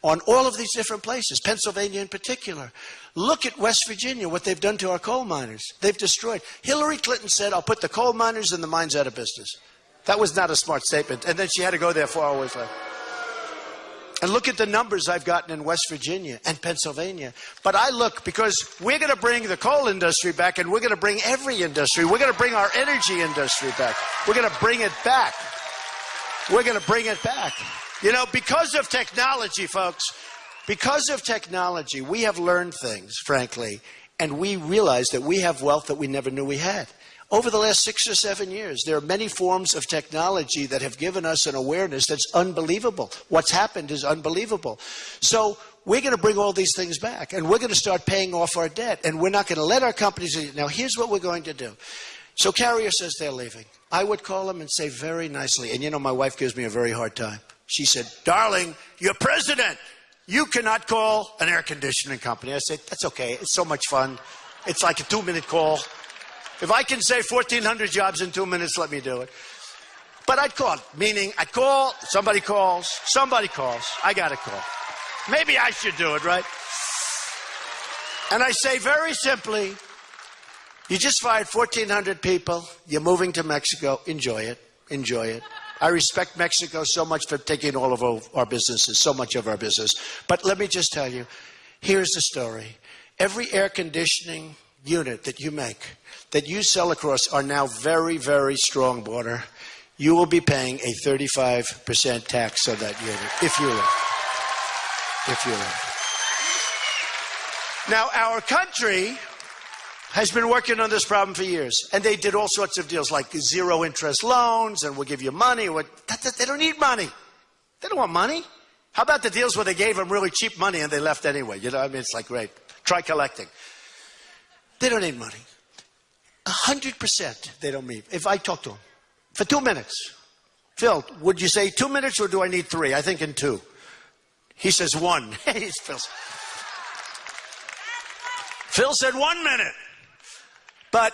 all of these different places, Pennsylvania in particular. Look at West Virginia, what they've done to our coal miners. They've destroyed. Hillary Clinton said, I'll put the coal miners and the mines out of business. That was not a smart statement. And then she had to go there 4 hours later. And look at the numbers I've gotten in West Virginia and Pennsylvania. But I look, because we're going to bring the coal industry back, and we're going to bring every industry. We're going to bring our energy industry back. We're going to bring it back. We're going to bring it back. You know, because of technology, folks, because of technology, we have learned things, frankly, and we realize that we have wealth that we never knew we had. Over the last 6 or 7 years, there are many forms of technology that have given us an awareness that's unbelievable. What's happened is unbelievable. So we're going to bring all these things back, and we're going to start paying off our debt, and we're not going to let our companies... Now, here's what we're going to do. So Carrier says they're leaving. I would call them and say very nicely, and you know, my wife gives me a very hard time. She said, darling, you're president. You cannot call an air conditioning company. I said, that's okay. It's so much fun. It's like a 2-minute call. If I can save 1,400 jobs in 2 minutes, let me do it. But I'd call, meaning I'd call, somebody calls, I got to call. Maybe I should do it, right? And I say very simply, you just fired 1,400 people. You're moving to Mexico. Enjoy it. Enjoy it. I respect Mexico so much for taking all of our businesses, so much of our business. But let me just tell you, here's the story. Every air conditioning unit that you make, that you sell across our now very, very strong border, you will be paying a 35% tax on that unit, if you live. If you live. Now, our country has been working on this problem for years, and they did all sorts of deals like zero-interest loans, and we'll give you money. They don't need money. They don't want money. How about the deals where they gave them really cheap money and they left anyway? You know, I mean, it's like, great. Try collecting. They don't need money. 100% they don't need. If I talk to them for 2 minutes, Phil, would you say 2 minutes or do I need 3? I think in 2. He says 1. Phil said 1 minute. But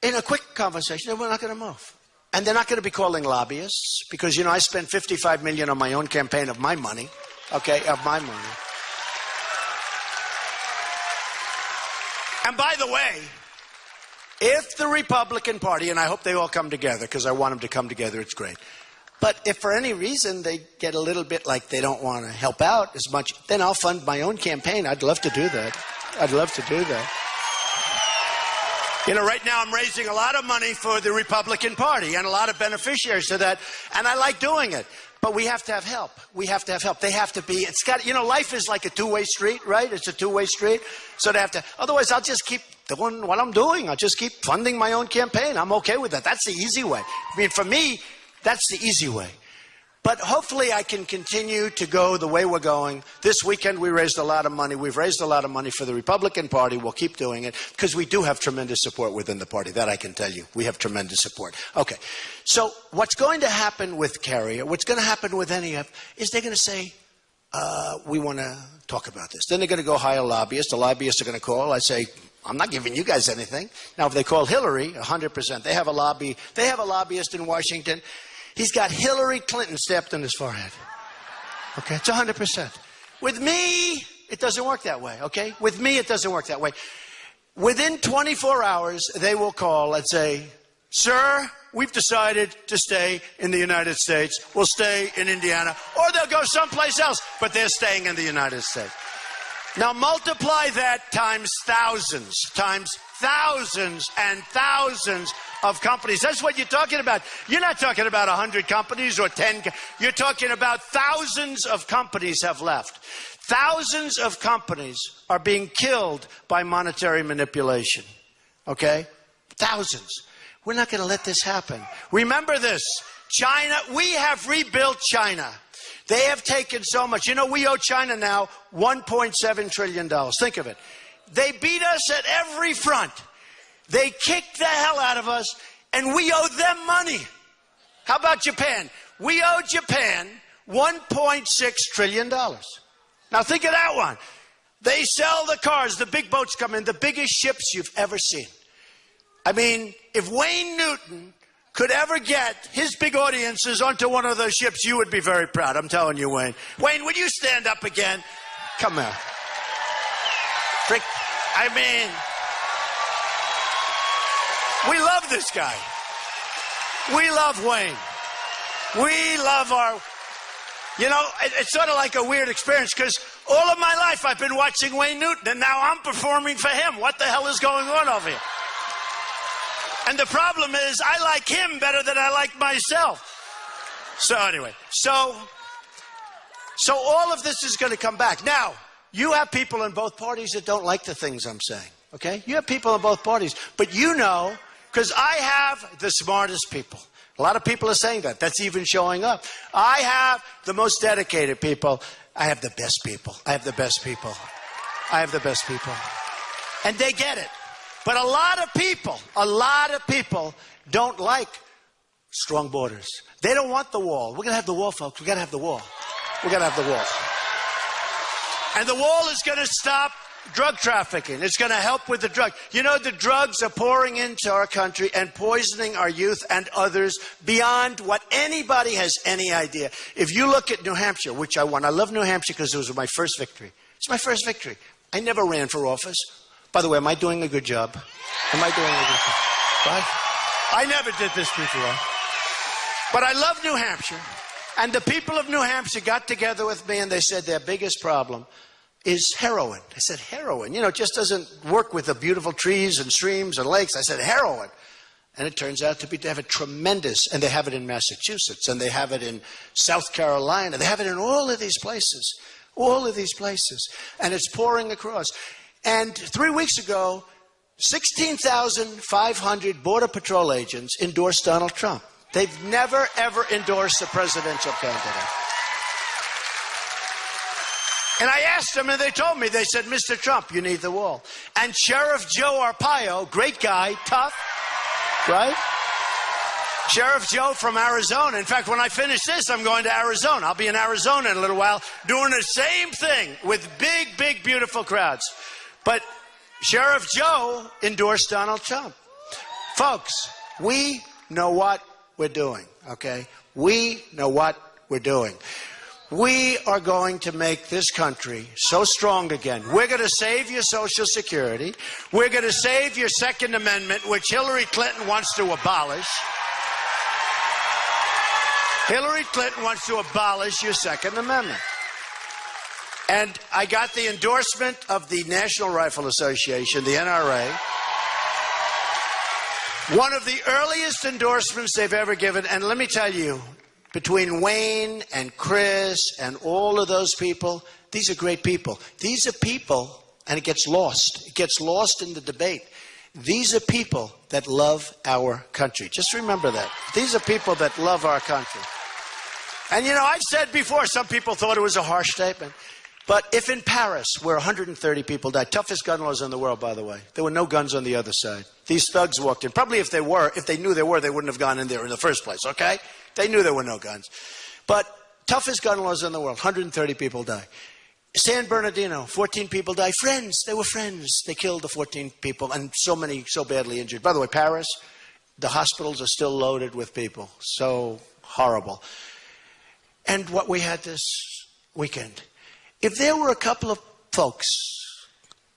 in a quick conversation, we're not going to move. And they're not going to be calling lobbyists because, you know, I spent $55 million on my own campaign of my money. Okay, of my money. And by the way, if the Republican Party, and I hope they all come together because I want them to come together, it's great. But if for any reason they get a little bit like they don't want to help out as much, then I'll fund my own campaign. I'd love to do that. I'd love to do that. You know, right now I'm raising a lot of money for the Republican Party and a lot of beneficiaries to that, and I like doing it. But we have to have help. We have to have help. They have to be, it's got, you know, life is like a two-way street, right? It's a two-way street. So they have to, otherwise I'll just keep doing what I'm doing. I'll just keep funding my own campaign. I'm okay with that. That's the easy way. I mean, for me, that's the easy way. But hopefully I can continue to go the way we're going. This weekend we raised a lot of money. We've raised a lot of money for the Republican Party. We'll keep doing it because we do have tremendous support within the party. That I can tell you. We have tremendous support. Okay. So what's going to happen with Carrier, what's going to happen with any of, is they're going to say, we want to talk about this. Then they're going to go hire lobbyists. The lobbyists are going to call. I say, I'm not giving you guys anything. Now, if they call Hillary, 100%. They have a lobby. They have a lobbyist in Washington. He's got Hillary Clinton stamped on his forehead. Okay, it's 100%. With me, it doesn't work that way, okay? With me, it doesn't work that way. Within 24 hours, they will call and say, sir, we've decided to stay in the United States. We'll stay in Indiana. Or they'll go someplace else, but they're staying in the United States. Now multiply that times thousands and thousands of companies. That's what you're talking about. You're not talking about 100 companies or 10. You're talking about thousands of companies have left. Thousands of companies are being killed by monetary manipulation. Okay? Thousands. We're not going to let this happen. Remember this. China, we have rebuilt China. They have taken so much. You know, we owe China now $1.7 trillion. Think of it. They beat us at every front. They kicked the hell out of us, and we owe them money. How about Japan? We owe Japan $1.6 trillion. Now think of that one. They sell the cars, the big boats come in, the biggest ships you've ever seen. I mean, if Wayne Newton could ever get his big audiences onto one of those ships, you would be very proud. I'm telling you, Wayne. Wayne, would you stand up again? Come here. I mean, we love this guy. We love Wayne. We love our, you know, it's sort of like a weird experience because all of my life I've been watching Wayne Newton and now I'm performing for him. What the hell is going on over here? And the problem is I like him better than I like myself. So anyway, so all of this is going to come back. Now, you have people in both parties that don't like the things I'm saying, okay? You have people in both parties. But you know, because I have the smartest people. A lot of people are saying that. That's even showing up. I have the most dedicated people. I have the best people. I have the best people. I have the best people. And they get it. But a lot of people don't like strong borders. They don't want the wall. We're going to have the wall, folks. We've got to have the wall. We've got to have the wall. And the wall is going to stop drug trafficking. It's going to help with the drug. You know, the drugs are pouring into our country and poisoning our youth and others beyond what anybody has any idea. If you look at New Hampshire, which I won. I love New Hampshire because it was my first victory. It's my first victory. I never ran for office. By the way, am I doing a good job? Am I doing a good job? Right? I never did this before. But I love New Hampshire. And the people of New Hampshire got together with me and they said their biggest problem is heroin. I said, heroin? You know, it just doesn't work with the beautiful trees and streams and lakes. I said, heroin. And it turns out to be, they have a tremendous, and they have it in Massachusetts, and they have it in South Carolina. They have it in all of these places. All of these places. And it's pouring across. And 3 weeks ago, 16,500 Border Patrol agents endorsed Donald Trump. They've never, ever endorsed a presidential candidate. And I asked them, and they told me, they said, Mr. Trump, you need the wall. And Sheriff Joe Arpaio, great guy, tough, right? Sheriff Joe from Arizona. In fact, when I finish this, I'm going to Arizona. I'll be in Arizona in a little while doing the same thing with big, big, beautiful crowds. But Sheriff Joe endorsed Donald Trump. Folks, we know what we're doing, okay? We know what we're doing. We are going to make this country so strong again. We're going to save your Social Security. We're going to save your Second Amendment, which Hillary Clinton wants to abolish. Hillary Clinton wants to abolish your Second Amendment. And I got the endorsement of the National Rifle Association, the NRA. One of the earliest endorsements they've ever given. And let me tell you, between Wayne and Chris and all of those people, these are great people. These are people, and it gets lost. It gets lost in the debate. These are people that love our country. Just remember that. These are people that love our country. And you know, I've said before, some people thought it was a harsh statement. But if in Paris, where 130 people died, toughest gun laws in the world, by the way, there were no guns on the other side. These thugs walked in. Probably if they knew there were, they wouldn't have gone in there in the first place, okay? They knew there were no guns. But toughest gun laws in the world, 130 people die. San Bernardino, 14 people die. Friends, they were friends. They killed the 14 people, and so many so badly injured. By the way, Paris, the hospitals are still loaded with people. So horrible. And what we had this weekend, if there were a couple of folks,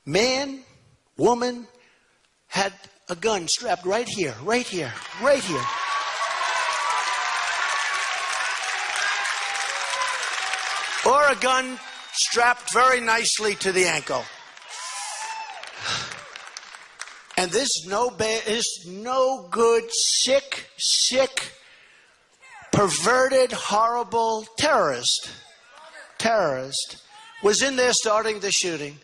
man, woman, had a gun strapped right here, right here, right here. Or a gun strapped very nicely to the ankle. And this no good, sick, perverted, horrible terrorist was in there starting the shooting.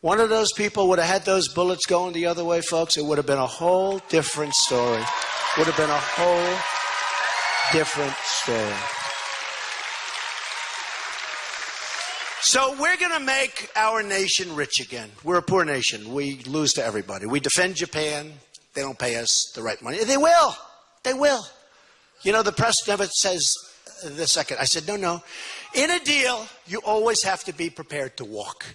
One of those people would have had those bullets going the other way, folks. It would have been a whole different story. Would have been a whole different story. So we're going to make our nation rich again. We're a poor nation. We lose to everybody. We defend Japan. They don't pay us the right money. They will. They will. You know, the press never says the second. I said, no. In a deal, you always have to be prepared to walk.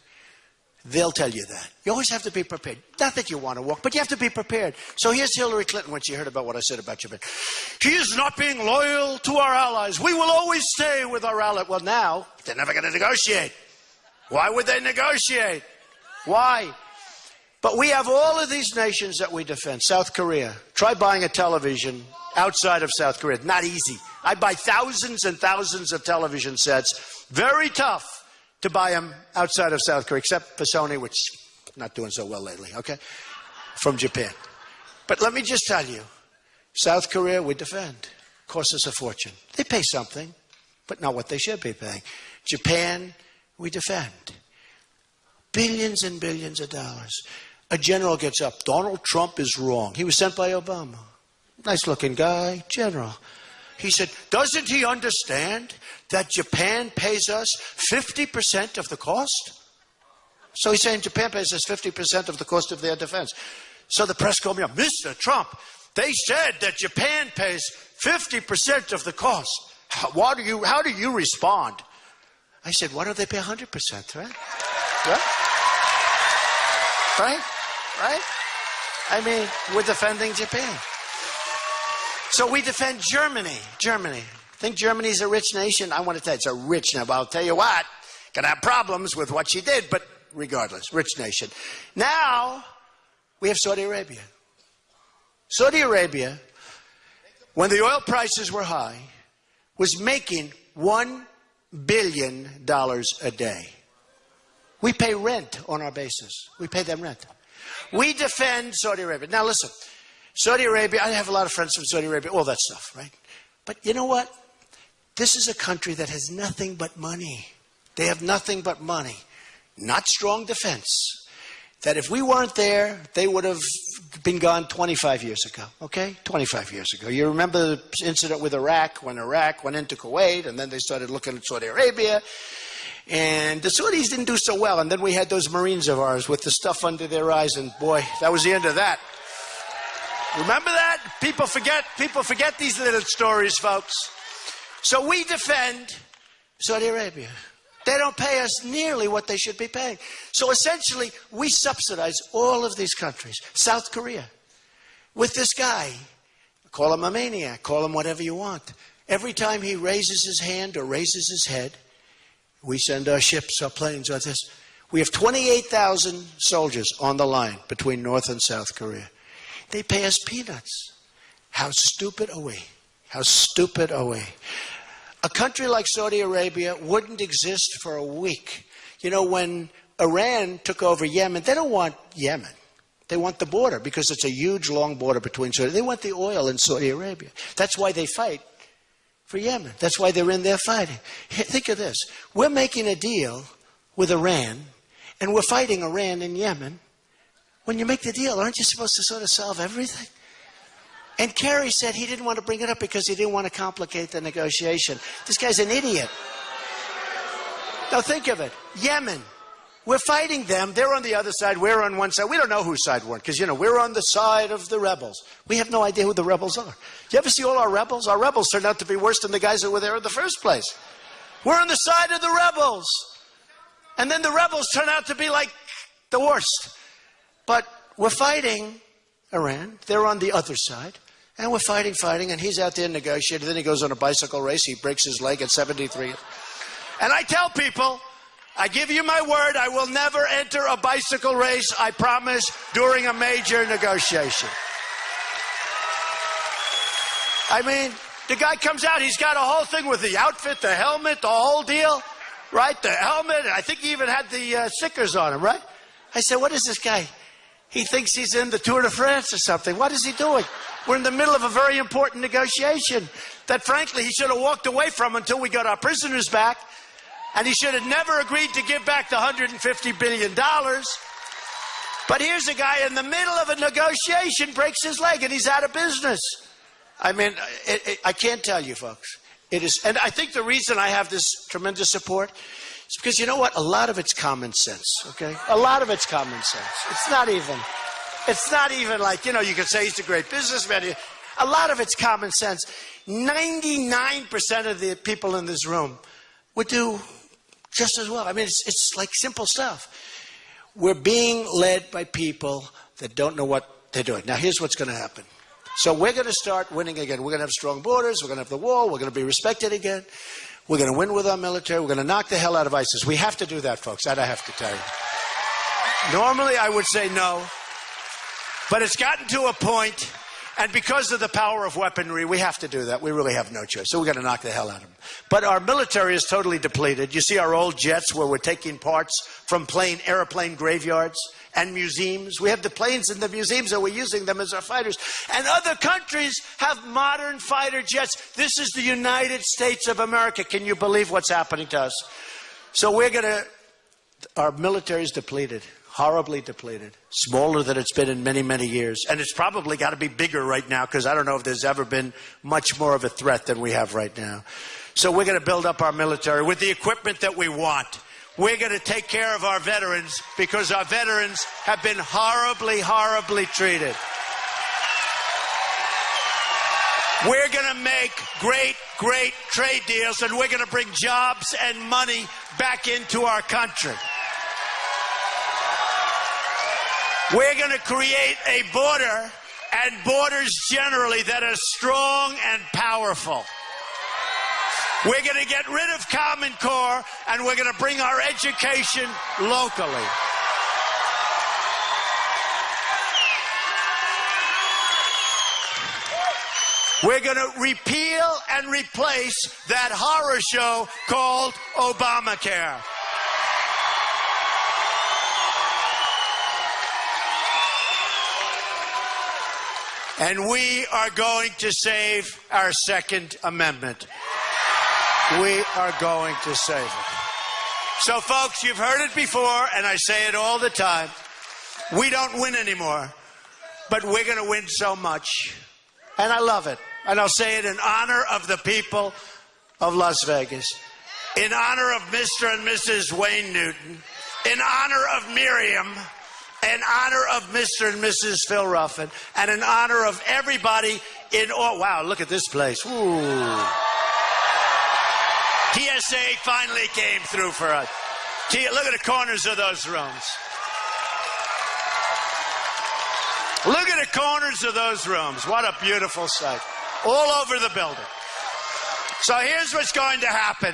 They'll tell you that. You always have to be prepared. Not that you want to walk, but you have to be prepared. So here's Hillary Clinton when she heard about what I said about Japan. He is not being loyal to our allies. We will always stay with our allies. Well, now, they're never going to negotiate. Why would they negotiate? Why? But we have all of these nations that we defend. South Korea. Try buying a television outside of South Korea. Not easy. I buy thousands and thousands of television sets. Very tough to buy them outside of South Korea, except for Sony, which is not doing so well lately, okay? From Japan. But let me just tell you, South Korea, we defend. Costs us a fortune. They pay something, but not what they should be paying. Japan, we defend. Billions and billions of dollars. A general gets up. Donald Trump is wrong. He was sent by Obama. Nice looking guy, general. He said, doesn't he understand that Japan pays us 50% of the cost? So he's saying Japan pays us 50% of the cost of their defense. So the press called me up, Mr. Trump, they said that Japan pays 50% of the cost. How do you respond? I said, why don't they pay 100%, right? Right? I mean, we're defending Japan. So we defend Germany. Think Germany's a rich nation? I want to tell you, it's a rich nation. But I'll tell you what, gonna have problems with what she did, but regardless, rich nation. Now, we have Saudi Arabia. Saudi Arabia, when the oil prices were high, was making $1 billion a day. We pay rent on our basis. We pay them rent. We defend Saudi Arabia. Now listen, Saudi Arabia, I have a lot of friends from Saudi Arabia, all that stuff, right? But you know what? This is a country that has nothing but money. They have nothing but money. Not strong defense. That if we weren't there, they would have been gone 25 years ago, okay? 25 years ago. You remember the incident with Iraq, when Iraq went into Kuwait, and then they started looking at Saudi Arabia, and the Saudis didn't do so well, and then we had those Marines of ours with the stuff under their eyes, and boy, that was the end of that. Remember that? People forget these little stories, folks. So we defend Saudi Arabia. They don't pay us nearly what they should be paying. So essentially, we subsidize all of these countries. South Korea, with this guy, call him a maniac, call him whatever you want. Every time he raises his hand or raises his head, we send our ships, our planes, or this. We have 28,000 soldiers on the line between North and South Korea. They pay us peanuts. How stupid are we? How stupid are we? A country like Saudi Arabia wouldn't exist for a week. You know, when Iran took over Yemen, they don't want Yemen. They want the border because it's a huge, long border between Saudi. They want the oil in Saudi Arabia. That's why they fight for Yemen. That's why they're in there fighting. Think of this. We're making a deal with Iran, and we're fighting Iran in Yemen. When you make the deal, aren't you supposed to sort of solve everything? And Kerry said he didn't want to bring it up because he didn't want to complicate the negotiation. This guy's an idiot. Now think of it. Yemen. We're fighting them. They're on the other side. We're on one side. We don't know whose side we're on because, you know, we're on the side of the rebels. We have no idea who the rebels are. You ever see all our rebels? Our rebels turned out to be worse than the guys that were there in the first place. We're on the side of the rebels. And then the rebels turn out to be like the worst. But we're fighting Iran. They're on the other side. And we're fighting, and he's out there negotiating. Then he goes on a bicycle race. He breaks his leg at 73. And I tell people, I give you my word, I will never enter a bicycle race, I promise, during a major negotiation. I mean, the guy comes out, he's got a whole thing with the outfit, the helmet, the whole deal, right? The helmet, and I think he even had the stickers on him, right? I said, what is this guy? He thinks he's in the Tour de France or something. What is he doing? We're in the middle of a very important negotiation that, frankly, he should have walked away from until we got our prisoners back. And he should have never agreed to give back the $150 billion. But here's a guy in the middle of a negotiation, breaks his leg, and he's out of business. I mean, I can't tell you, folks. It is, and I think the reason I have this tremendous support is because, you know what? A lot of it's common sense, okay? A lot of it's common sense. It's not even like, you know, you could say he's a great businessman. A lot of it's common sense. 99% of the people in this room would do just as well. I mean, it's like simple stuff. We're being led by people that don't know what they're doing. Now, here's what's going to happen. So we're going to start winning again. We're going to have strong borders. We're going to have the wall. We're going to be respected again. We're going to win with our military. We're going to knock the hell out of ISIS. We have to do that, folks. That I have to tell you. Normally, I would say no. But it's gotten to a point, and because of the power of weaponry, we have to do that. We really have no choice. So we're going to knock the hell out of them. But our military is totally depleted. You see our old jets where we're taking parts from airplane graveyards and museums. We have the planes in the museums and we're using them as our fighters. And other countries have modern fighter jets. This is the United States of America. Can you believe what's happening to us? So our military is depleted. Horribly depleted, smaller than it's been in many, many years. And it's probably got to be bigger right now because I don't know if there's ever been much more of a threat than we have right now. So we're going to build up our military with the equipment that we want. We're going to take care of our veterans because our veterans have been horribly, horribly treated. We're going to make great, great trade deals, and we're going to bring jobs and money back into our country. We're going to create a border and borders generally that are strong and powerful. We're going to get rid of Common Core, and we're going to bring our education locally. We're going to repeal and replace that horror show called Obamacare. And we are going to save our Second Amendment. We are going to save it. So, folks, you've heard it before, and I say it all the time. We don't win anymore, but we're going to win so much. And I love it. And I'll say it in honor of the people of Las Vegas, in honor of Mr. and Mrs. Wayne Newton, in honor of Miriam, in honor of Mr. and Mrs. Phil Ruffin, and in honor of everybody in all. Wow, look at this place. Ooh. TSA finally came through for us. Look at the corners of those rooms. Look at the corners of those rooms. What a beautiful sight. All over the building. So here's what's going to happen.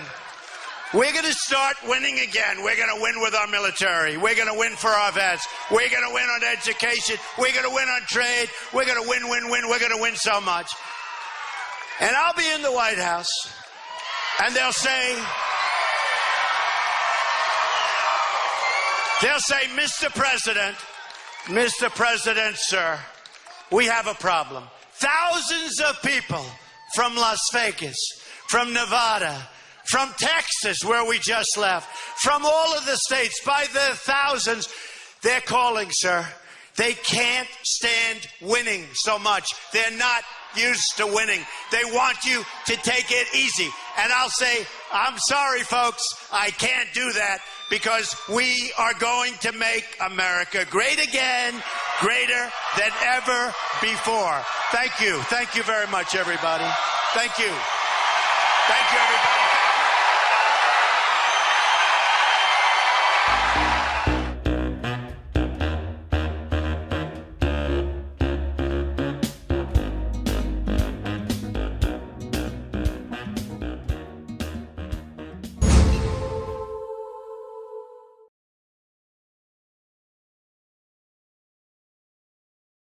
We're going to start winning again. We're going to win with our military. We're going to win for our vets. We're going to win on education. We're going to win on trade. We're going to win. We're going to win so much. And I'll be in the White House, and they'll say, Mr. President, sir, we have a problem. Thousands of people from Las Vegas, from Nevada, from Texas, where we just left, from all of the states, by the thousands, they're calling, sir. They can't stand winning so much. They're not used to winning. They want you to take it easy. And I'll say, I'm sorry, folks, I can't do that, because we are going to make America great again, greater than ever before. Thank you. Thank you very much, everybody. Thank you. Thank you, everybody.